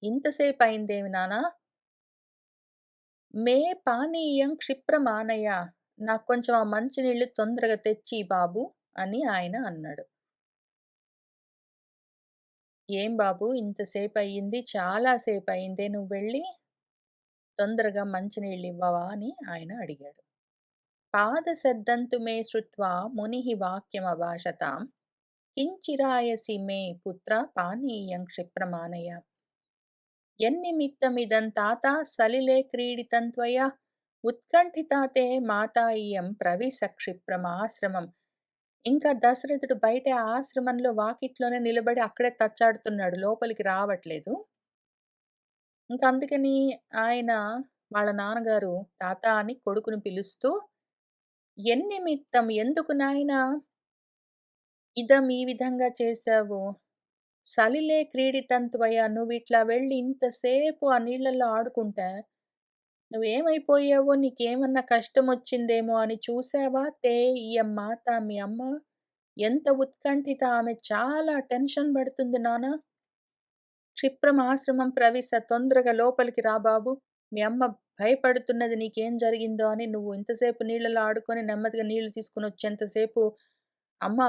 ఇంతసేపయిందేమి నాన్నా? మే పానీయం క్షిప్రమానయ, నాక్కొంచెం ఆ మంచినీళ్ళు తొందరగా తెచ్చియి బాబూ అని ఆయన అన్నాడు. ఏం బాబూ ఇంతసేపయింది, చాలా సేపయిందే నువ్వెళ్ళి, తొందరగా మంచినీళ్ళివ్వవా అని ఆయన అడిగాడు. పాదశబ్దంతు మే శ్రుత్వా మునిః వాక్యమభాషతాం. కించిరాయసి మే పుత్ర పానీయం క్షిప్రమానయ. యన్నిమిత్తమిదం తాత సలిలే క్రీడితం త్వయా ఉత్కంఠితా తే మాతా ఇయం ప్రవిశ క్షిప్రమాశ్రమం. ఇంకా దశరథుడు బయట ఆశ్రమంలో వాకిట్లోనే నిలబడి అక్కడే తచ్చాడుతున్నాడు. లోపలికి రావట్లేదు. ఇంక అందుకని ఆయన వాళ్ళ నాన్నగారు తాత అని కొడుకుని పిలుస్తూ, "ఎన్నిమిత్తం ఎందుకు నాయనా ఇదం ఈ విధంగా చేశావు? సలిలే క్రీడితం త్వయా, నువ్విట్లా వెళ్ళి ఇంతసేపు ఆ నీళ్ళల్లో ఆడుకుంటే నువ్వేమైపోయావో, నీకేమన్నా కష్టమొచ్చిందేమో అని చూసావా? తే ఇయం మాత, మీ అమ్మ ఎంత ఉత్కంఠిత, ఆమె చాలా టెన్షన్ పడుతుంది నాన్న. క్షిప్రం ఆశ్రమం ప్రవిశ, తొందరగా లోపలికి రా బాబు. మీ అమ్మ భయపడుతున్నది నీకేం జరిగిందో అని. నువ్వు ఇంతసేపు నీళ్ళలో ఆడుకొని నెమ్మదిగా నీళ్లు తీసుకొనొచ్చేంతసేపు అమ్మ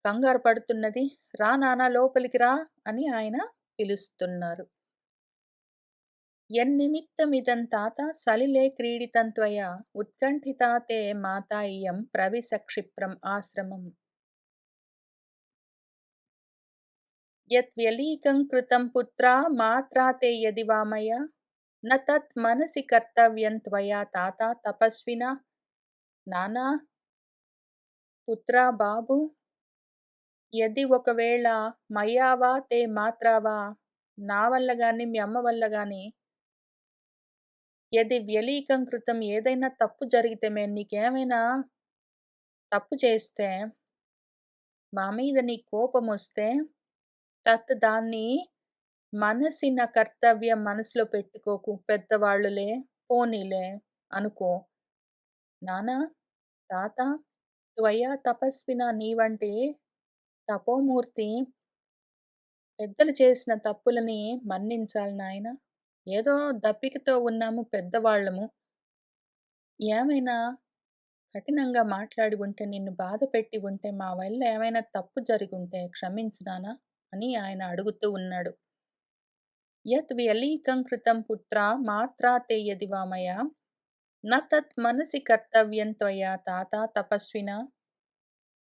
కంగారు పడుతున్నది. రా నాన్న లోపలికి రా అని ఆయన పిలుస్తున్నారు. యన్నిమిత్తమిదం తాత సలిలే క్రీడితం త్వయా ఉత్కంఠితా తే మాతా ఇయం ప్రవిశ క్షిప్రం ఆశ్రమం. యద్వ్యలీకం కృతం పుత్రా మాత్రా తే యది వా మయా న తత్ మనసి కర్తవ్యం త్వయా తాత తపస్వినా. నాన్నా, పుత్రా, బాబు, యది ఒకవేళ మయా వా తే మాత్రా వా, నా వల్ల గాని మీ అమ్మ వల్ల గాని యది వ్యలీకం కృతం, ఏదైనా తప్పు జరిగితే, మేము నీకేమైనా తప్పు చేస్తే, మా మీద నీకు కోపమొస్తే, తత్ దాన్ని మనసి న కర్తవ్యం, మనసులో పెట్టుకోకు. పెద్దవాళ్ళులే, పోనీలే అనుకో. నాన్న, తాత, త్వయా తపస్విన, నీ వంటి తపోమూర్తి పెద్దలు చేసిన తప్పులని మన్నించాలి నాయనా. ఏదో దప్పికతో ఉన్నాము, పెద్దవాళ్ళము. ఏమైనా కఠినంగా మాట్లాడి ఉంటే, నిన్ను బాధపెట్టి ఉంటే, మా వల్ల ఏమైనా తప్పు జరిగుంటే క్షమించు నాన్నా అని ఆయన అడుగుతూ ఉన్నాడు. యత్ వ్యలీకం కృతం పుత్రా మాత్రా తే యది వా మయా న తత్ మనసి కర్తవ్యం త్వయా తాత తపస్వినా.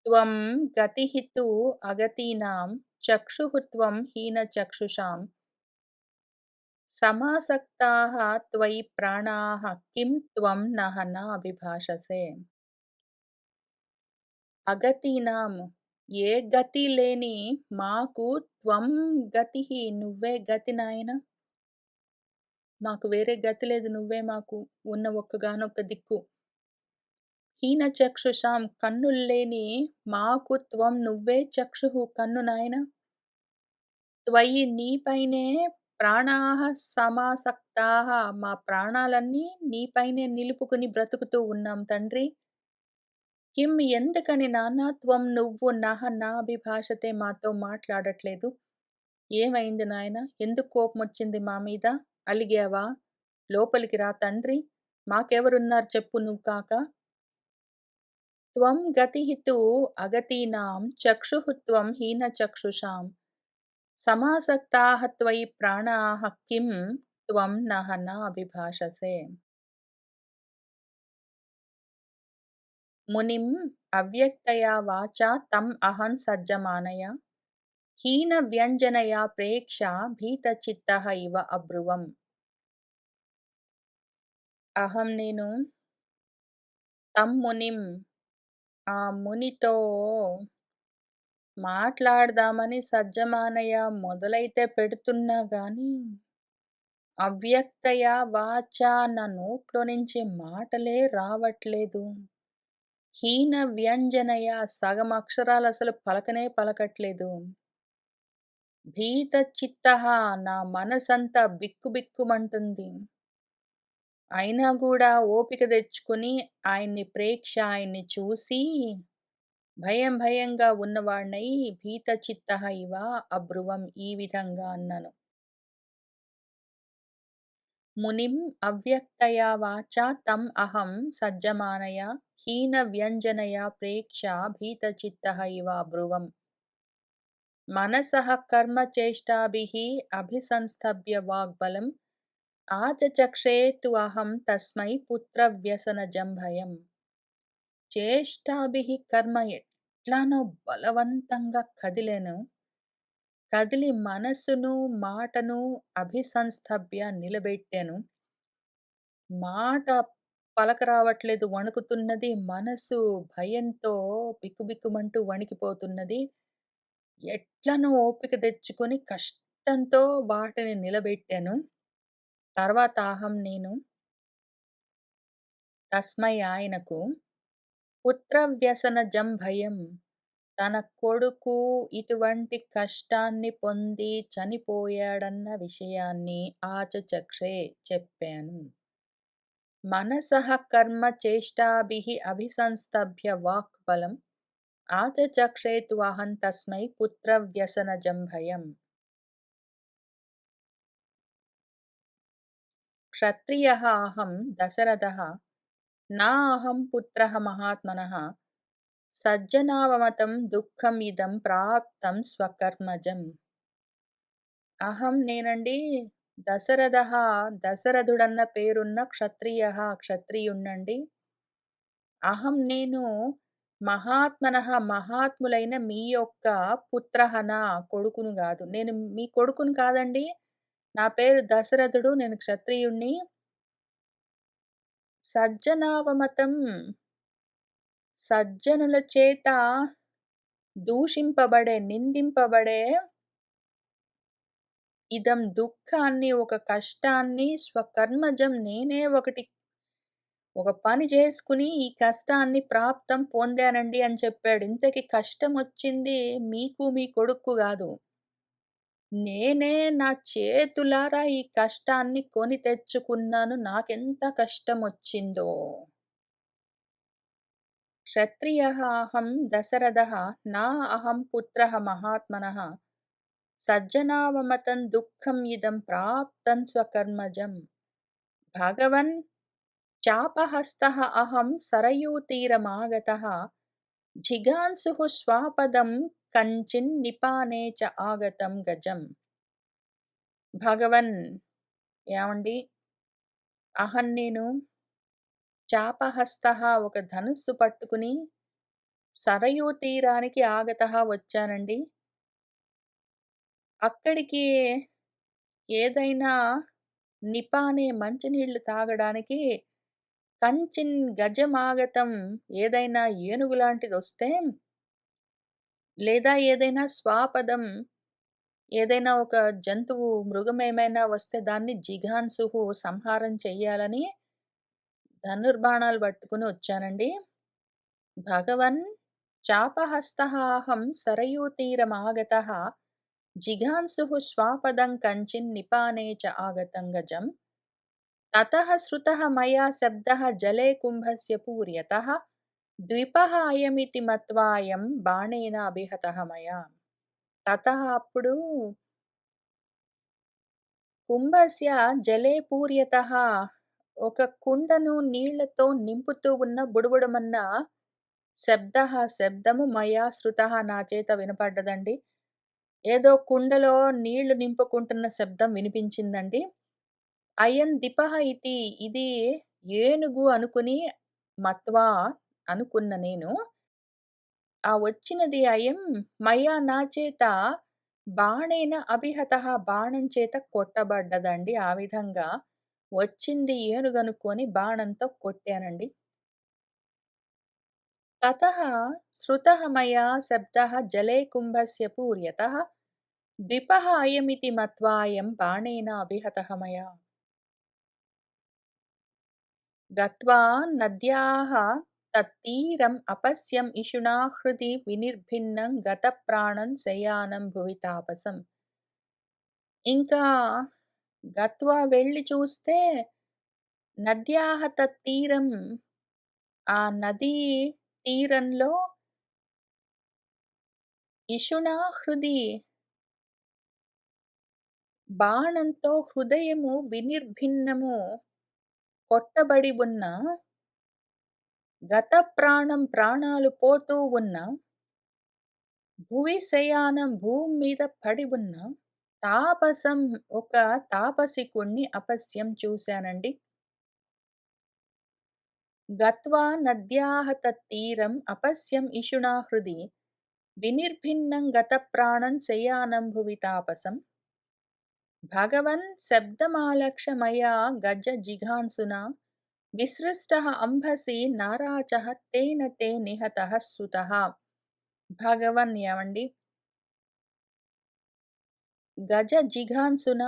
త్వం గతిః తు అగతీనాం చక్షుః త్వం హీనచక్షుషాం సమాసక్తాః త్వయి ప్రాణాః కిం త్వం నః న అభిభాషసే. అగతీనాం, ఏ గతి లేని మాకు త్వం గతిః నువ్వే గతి నాయనా. మాకు వేరే గతి లేదు. నువ్వే మాకు ఉన్న ఒక్కగానొక్క దిక్కు. హీనచక్షుషాం కన్నుల్లేని మాకు త్వం నువ్వే చక్షుః కన్ను నాయనా. త్వయి నీపైనే ప్రాణాః సమాసక్తాః మా ప్రాణాలన్నీ నీపైనే నిలుపుకొని బ్రతుకుతూ ఉన్నాం తండ్రి. కిం ఎందుకని నాన్న త్వం నువ్వు నాభిభాషతే మాతో మాట్లాడట్లేదు? ఏమైంది నాయనా? ఎందుకు కోపమొచ్చింది మా మీద? అలిగావా? లోపలికి రా తండ్రి. మాకెవరున్నారు చెప్పు నువ్వు కాక. త్వం గతిః తు అగతీనాం చక్షుః త్వం హీనచక్షుషాం సమాసక్తాః త్వయి ప్రాణాః కిం త్వం నః నాభిభాషసే. మునిం అవ్యక్తయా వాచా తం అహం సజ్జమానయా హీనవ్యంజనయా ప్రేక్ష్య భీతచిత్తః ఇవ అబ్రువం. అహం నేను తం మునిం ఆ మునితో మాట్లాడదామని సజ్జమానయ మొదలైతే పెడుతున్నా గాని, అవ్యక్తయ వాచా నా నోట్లో నుంచి మాటలే రావట్లేదు. హీన వ్యంజనయ సగం అక్షరాలసలు పలకనే పలకట్లేదు. భీత చిత్తః నా మనసంతా బిక్కుబిక్కుమంటుంది. అయినా గూడా ఓపిక తెచ్చుకొని ఆయన్ని చూసి భయం భయంగా ఉన్నవాడినై భీతచిత్తః ఇవ అబ్రువం ఈ విధంగా అన్నాను. మునిం అవ్యక్తయా వాచా తం అహం సజ్జమానయా హీనవ్యంజనయా ప్రేక్ష్య భీతచిత్తః ఇవ అబ్రువం. మనసః కర్మచేష్టాభిః అభిసంస్తభ్య వాగ్బలం ఆచచక్రే తు అహం తస్మై పుత్రవ్యసనజం భయం. చేష్టాభిః కర్మ ఎట్లానో బలవంతంగా కదిలాను. కదిలి మనసును, మాటను అభిసంస్తభ్య నిలబెట్టాను. మాట పలక రావట్లేదు, వణుకుతున్నది. మనసు భయంతో బిక్కుబిక్కుమంటూ వణికిపోతున్నది. ఎట్లనో ఓపిక తెచ్చుకొని కష్టంతో వాటిని నిలబెట్టాను. తర్వాత అహం నేను తస్మై ఆయనకు పుత్రవ్యసనజం భయం తన కొడుకు ఇటువంటి కష్టాన్ని పొంది చనిపోయాడన్న విషయాన్ని ఆచచక్షే చెప్పాను. మనసః కర్మ చేష్టాభిః అభిసంస్తభ్య వాక్బలం ఆచచక్షే తు అహం తస్మై పుత్రవ్యసనజం భయం. క్షత్రియః అహం దశరథః నా అహం పుత్రః మహాత్మనః సజ్జనావమతం దుఃఖం ఇదం ప్రాప్తం స్వకర్మజం. అహం నేనండి దశరథః దశరథుడన్న పేరున్న క్షత్రియః క్షత్రియుణ్ణండి. అహం నేను మహాత్మనః మహాత్ములైన మీ యొక్క పుత్రః నా కొడుకును గాదు. నేను మీ కొడుకును కాదండి. నా పేరు దశరథుడు. నేను క్షత్రియుణ్ణి. సజ్జనావమతం సజ్జనుల చేత దూషింపబడే, నిందింపబడే ఇదం దుఃఖాన్ని, ఒక కష్టాన్ని స్వకర్మజం నేనే ఒక పని చేసుకుని ఈ కష్టాన్ని ప్రాప్తం పొందానండి అని చెప్పాడు. ఇంతకి కష్టమొచ్చింది మీకు, మీ కొడుక్కు గాదు. నేనే నా చేతులారా ఈ కష్టాన్ని కొని తెచ్చుకున్నాను. నాకెంత కష్టమొచ్చిందో. క్షత్రియః అహం దశరథః నా అహం పుత్రః మహాత్మనః సజ్జనావమతం దుఃఖం ఇదం ప్రాప్తం స్వకర్మజం. భగవన్ చాపహస్తః అహం సరయూతీరమాగతః జిఘాంసుః స్వాపదం కంచిన్నిపానే చ ఆగతం గజం. భగవన్ ఏమండి అహం నేను చాపహస్తః ఒక ధనుస్సు పట్టుకుని సరయూ తీరానికి ఆగతః వచ్చానండి. అక్కడికి ఏదైనా నిపానే మంచినీళ్లు తాగడానికి కంచిన్ గజమాగతం ఏదైనా ఏనుగు లాంటిదొస్తే లేదా ఏదైనా స్వాపదం ఏదైనా ఒక జంతువు, మృగం ఏమైనా వస్తే దాన్ని జిఘాంసుహు సంహారం చెయ్యాలని ధనుర్బాణాలు పట్టుకొని వచ్చానండి. భగవన్ చాపహస్తః సరయూతీరమాగతః జిఘాంసుః శ్వాపదం కంచిన్ నిపానే చ ఆగతం గజం. తతః శ్రుతః మయా శబ్దః జలే కుంభస్య పూర్యతః ద్విపః అయమితి మత్వా అయం బాణేన అభిహతః మయా. తతః అప్పుడు కుంభస్య జలే పూర్యతః ఒక కుండను నీళ్లతో నింపుతూ ఉన్న బుడబుడమన్న శబ్దము మయా శ్రుతః నా చేత వినపడ్డదండి. ఏదో కుండలో నీళ్లు నింపుకుంటున్న శబ్దం వినిపించిందండి. అయం దిపః ఇతి ఇది ఏనుగు అనుకుని మత్వా అనుకున్న నేను, ఆ వచ్చినది అయం మయా నా చేత బాణేన అభిహతః బాణం చేత కొట్టబడ్డదండి. ఆ విధంగా వచ్చింది ఏనుగనుకోని బాణంతో కొట్టానండి. తతః శ్రుతః మయా శబ్దः జలే కుంభస్య పూర్యతః ద్విపః అయమితి మత్వా అయం బాణేన అభిహతః మయా. గత్వా నద్యాః తత్తీరం అపశ్యం ఇషుణా హృది వినిర్భిన్నం గతప్రాణం శయానం భువి తాపసం. ఇంకా గత్వా వెళ్లి చూస్తే నద్యాః తత్తీరం ఆ నదీ తీరంలో ఇషుణా హృది బాణంతో హృదయము వినిర్భిన్నము కొట్టబడి ఉన్న గత ప్రాణం ప్రాణాలు పోతూ ఉన్న భువి శయానం భూమి మీద పడి ఉన్న తాపసం ఒక తాపసికుణ్ణి అపస్యం చూశానండి. గత్వా నద్యాః తత్తీరం అపశ్యం ఇషుణా హృది వినిర్భిన్నం గత ప్రాణం శయానం భువి తాపసం. భగవన్ శబ్దమాలక్ష్య మయా గజ జిఘాంసునా విసృష్టః అంభసి నారాచః తేన తే నిహతః సుతః. భగవన్ ఏవండి గజ జిఘాంసున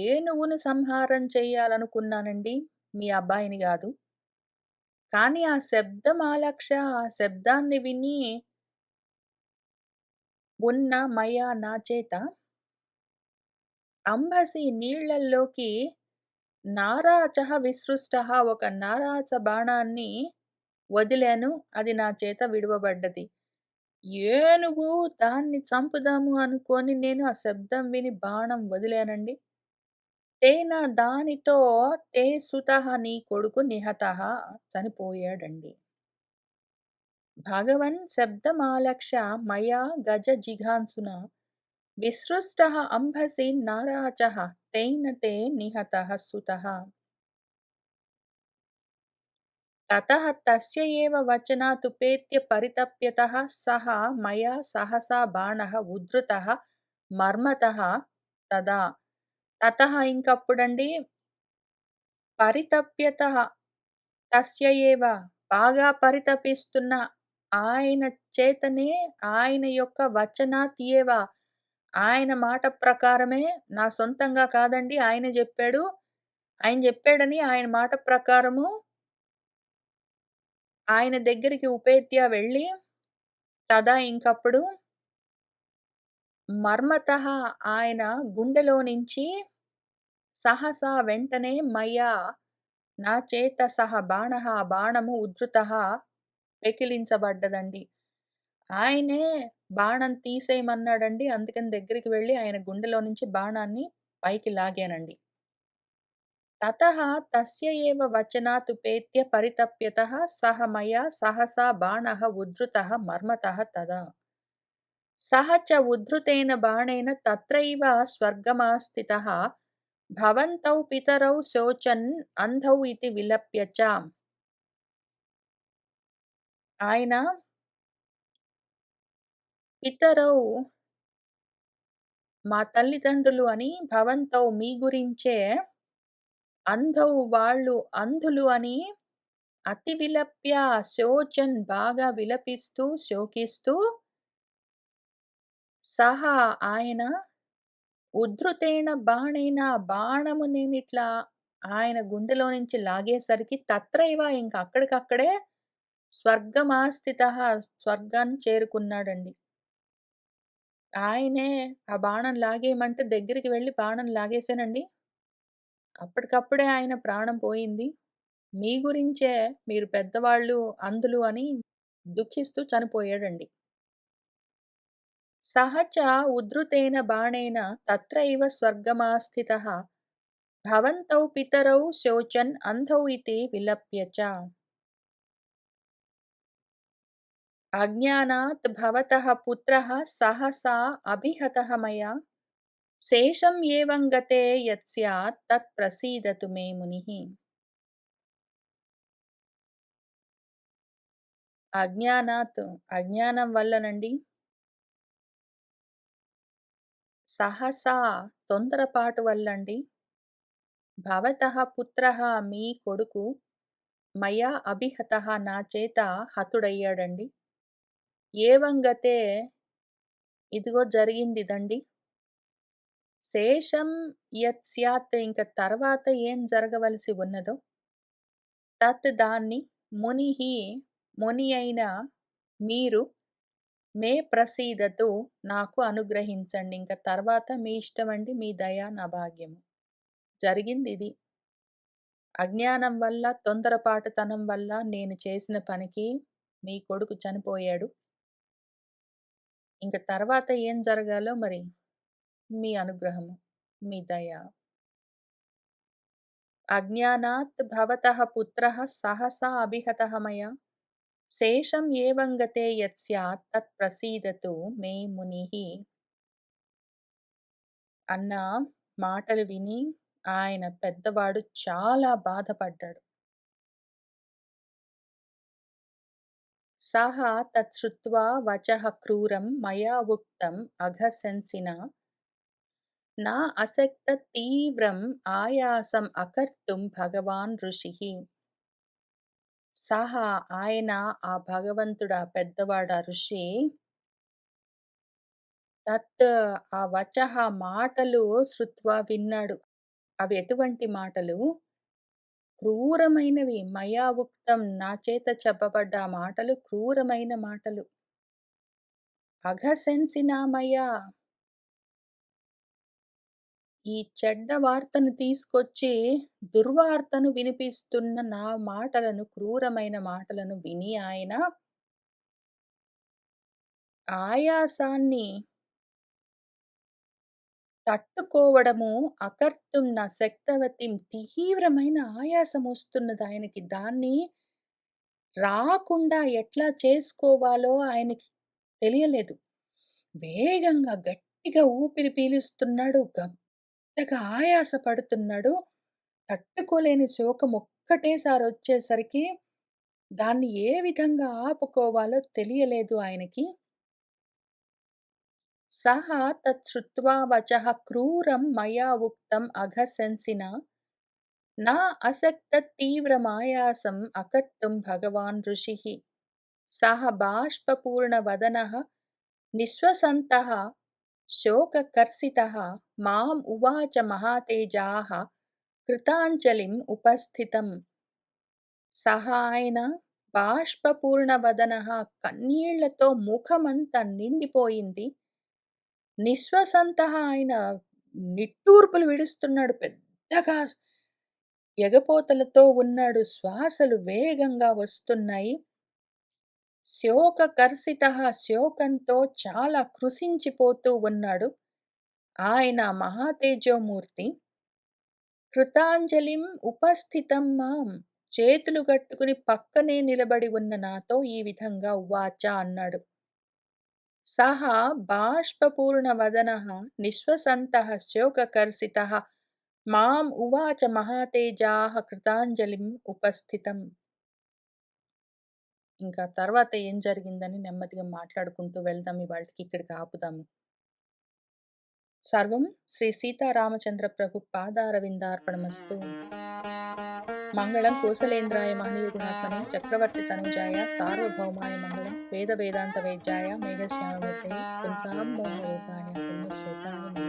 ఏనుగును సంహారం చెయ్యాలనుకున్నానండి. మీ అబ్బాయిని గాదు. కానీ ఆ శబ్దమాలక్ష్య ఆ శబ్దాన్ని విని ఉన్న మయా నా చేత అంబసి నీళ్ళల్లోకి నారాచః విసృష్టః ఒక నారాచ బాణాన్ని వదిలాను. అది నా చేత విడువబడ్డది. ఏనుగు దాన్ని చంపుదాము అనుకోని నేను ఆ శబ్దం విని బాణం వదిలానండి. తేన దానితో తే సుతః నీ కొడుకు నిహతః చనిపోయాడండి. భగవన్ శబ్దమాలక్ష్య మయా గజ జిఘాంసునా విసృష్టః అంభసి నారాచః తేన తే నిహతః సుతః. తతః తస్య ఏవ వచనాతుపేత్య పరితప్యతః సః మయా సహసా బాణః ఉద్ధృతః మర్మతః తదా. తతః ఇంకప్పుడండి పరితప్యతః తస్య ఏవ బాగా పరితపిస్తున్న ఆయన చేతనే ఆయన యొక్క వచనాత్ ఏవ ఆయన మాట ప్రకారమే నా సొంతంగా కాదండి ఆయన జెప్పాడు. ఆయన జెప్పాడని ఆయన మాట ప్రకారము ఆయన దగ్గరికి ఉపేత్య వెళ్ళి తదా ఇంకప్పుడు మర్మతః ఆయన గుండెలో నుంచి సహసా వెంటనే మయా నా చేత సహ బాణః బాణము ఉద్ధృతః పెకిలించబడ్డదండి. ఆయనే బాణం తీసేయమన్నాడండి. అందుకని దగ్గరికి వెళ్లి ఆయన గుండెలో నుంచి బాణాన్ని పైకి లాగానండి. తతః తస్య ఏవ వచనాతుపేత్య పరితప్యతః సహ మయా సహసా బాణః ఉద్ధృతః మర్మతః తదా. సహ చ ఉద్ధృతేన బాణేన తత్రైవ స్వర్గమాస్థితః భవంతౌ పితరౌ శోచన్ అంధౌ ఇతి విలప్య చ. ఆయన పితరౌ మా తల్లిదండ్రులు అని భవంతౌ మీ గురించే అంధౌ వాళ్ళు అంధులు అని అతి విలప్య శోచన్ బాగా విలపిస్తూ శోకిస్తూ సహ ఆయన ఉద్ధృతేన బాణేన ఆ బాణము నేనిట్లా ఆయన గుండెలో నుంచి లాగేసరికి తత్రైవ ఇంక అక్కడికక్కడే స్వర్గమాస్థితః స్వర్గాన్ని చేరుకున్నాడండి. ఆయనే ఆ బాణం లాగేయమంటే దగ్గరికి వెళ్లి బాణం లాగేసానండి. అప్పటికప్పుడే ఆయన ప్రాణం పోయింది. మీ గురించే మీరు పెద్దవాళ్ళు అంధులు అని దుఃఖిస్తూ చనిపోయాడండి. సహ చ ఉద్ధృతేన బాణేన తత్రైవ స్వర్గమాస్థితః భవంతౌ పితరౌ శోచన్ అంధౌ ఇతి విలప్య చ. అజ్ఞానాత్ భవతః పుత్రః సహసా అభిహతః మయా శేషం ఏవం గతే యత్ స్యాత్ తత్ ప్రసీదతు మే మునిః. అజ్ఞానాత్ అజ్ఞానం వల్లనండి సహసా తొందరపాటు వల్లండి భవతః పుత్రః మీ కొడుకు మయా అభిహతః నా చేత హతుడయ్యాడండి. ఏవం గతే ఇదిగో జరిగిందిదండి. శేషం యత్ స్యాత్ ఇంక తర్వాత ఏం జరగవలసి ఉన్నదో తత్ దాన్ని మునిః ముని అయిన మీరు మే ప్రసీదతు నాకు అనుగ్రహించండి. ఇంక తర్వాత మీ ఇష్టమండి. మీ దయ నా భాగ్యము. జరిగిందిది. అజ్ఞానం వల్ల, తొందరపాటుతనం వల్ల నేను చేసిన పనికి మీ కొడుకు చనిపోయాడు. ఇంక తర్వాత ఏం జరగాలో మరి మీ అనుగ్రహము, మీ దయ. అజ్ఞానాత్ భవతః పుత్రః సహసా అభిహతః మయా శేషం ఏవం గతే యత్ స్యాత్ తత్ ప్రసీదతు మే మునిః అన్న మాటలు విని ఆయన పెద్దవాడు చాలా బాధపడ్డాడు. సహ తచ్చుత్వా వచః క్రూరం మయా ఉక్తం అఘశంసినా నా అసక్త తీవ్రం ఆయాసం అకర్తుం భగవాన్ ఋషిః. సహ ఆయన ఆ భగవంతుడు ఆ పెద్దవాడు ఆ ఋషి తత్ ఆ వచః మాటలు శ్రుత్వా విన్నాడు. అవి ఎటువంటి మాటలు? క్రూరమైనవి. మయా ఉక్తం నా చేత చెప్పబడ్డ ఆ మాటలు క్రూరమైన మాటలు. అఘశంసినా మయా ఈ చెడ్డ వార్తను తీసుకొచ్చి దుర్వార్తను వినిపిస్తున్న నా మాటలను, క్రూరమైన మాటలను విని ఆయన ఆయాసాన్ని తట్టుకోవడము అకర్తుం న శక్తవతిం తీవ్రమైన ఆయాసం వస్తున్నదాయనకి. దాన్ని రాకుండా ఎట్లా చేసుకోవాలో ఆయనకి తెలియలేదు. వేగంగా గట్టిగా ఊపిరి పీలుస్తున్నాడు. గబ్బగా ఆయాస పడుతున్నాడు. తట్టుకోలేని శోకం ఒక్కటేసారొచ్చేసరికి దాన్ని ఏ విధంగా ఆపుకోవాలో తెలియలేదు ఆయనకి. సహ తచ్చుత్వా వచః క్రూరం మయా ఉక్తం అఘశంసినా నా అసక్త తీవ్రమాయాసం అకర్తుం భగవాన్ ఋషిః. సహ బాష్పపూర్ణవదనః నిశ్వసంతః శోకకర్షితः మాం ఉవాచ మహాతేజాః కృతాంజలిం ఉపస్థితం. సహా ఆయన బాష్పపూర్ణవదనః కన్నీళ్లతో ముఖమంతా నిండిపోయింది. నిశ్వసంతః ఆయన నిట్టూర్పులు విడుస్తున్నాడు. పెద్దగా ఎగపోతలతో ఉన్నాడు. శ్వాసలు వేగంగా వస్తున్నాయి. శోకకర్షితః శోకంతో చాలా కృశించిపోతూ ఉన్నాడు. ఆయన మహాతేజోమూర్తి. కృతాంజలిం ఉపస్థితం మాం చేతులు గట్టుకుని పక్కనే నిలబడి ఉన్న నాతో ఈ విధంగా ఉవాచ అన్నాడు. సహ బాష్పపూర్ణవదనః నిశ్వసంతః శోకకర్షితః మాం ఉవాచ మహాతేజాః కృతాంజలిం ఉపస్థితం. ఇంకా తర్వాత ఏం జరిగిందని నెమ్మదిగా మాట్లాడుకుంటూ వెళ్దాం. ఇవాల్టికి ఇక్కడికి ఆపుదాము. సర్వం శ్రీ సీతారామచంద్ర ప్రభు పాదారవిందార్పణమస్తు. మంగళం కోసలేంద్రాయ మహనీయ గుణాత్మనే చక్రవర్తి తనూజాయ సార్వభౌమాయ మంగళం వేద వేదాంత వేద్యాయ మేఘశ్యామమూర్తయే పుంసాం మోహన రూపాయ పుణ్యశ్లోకాయ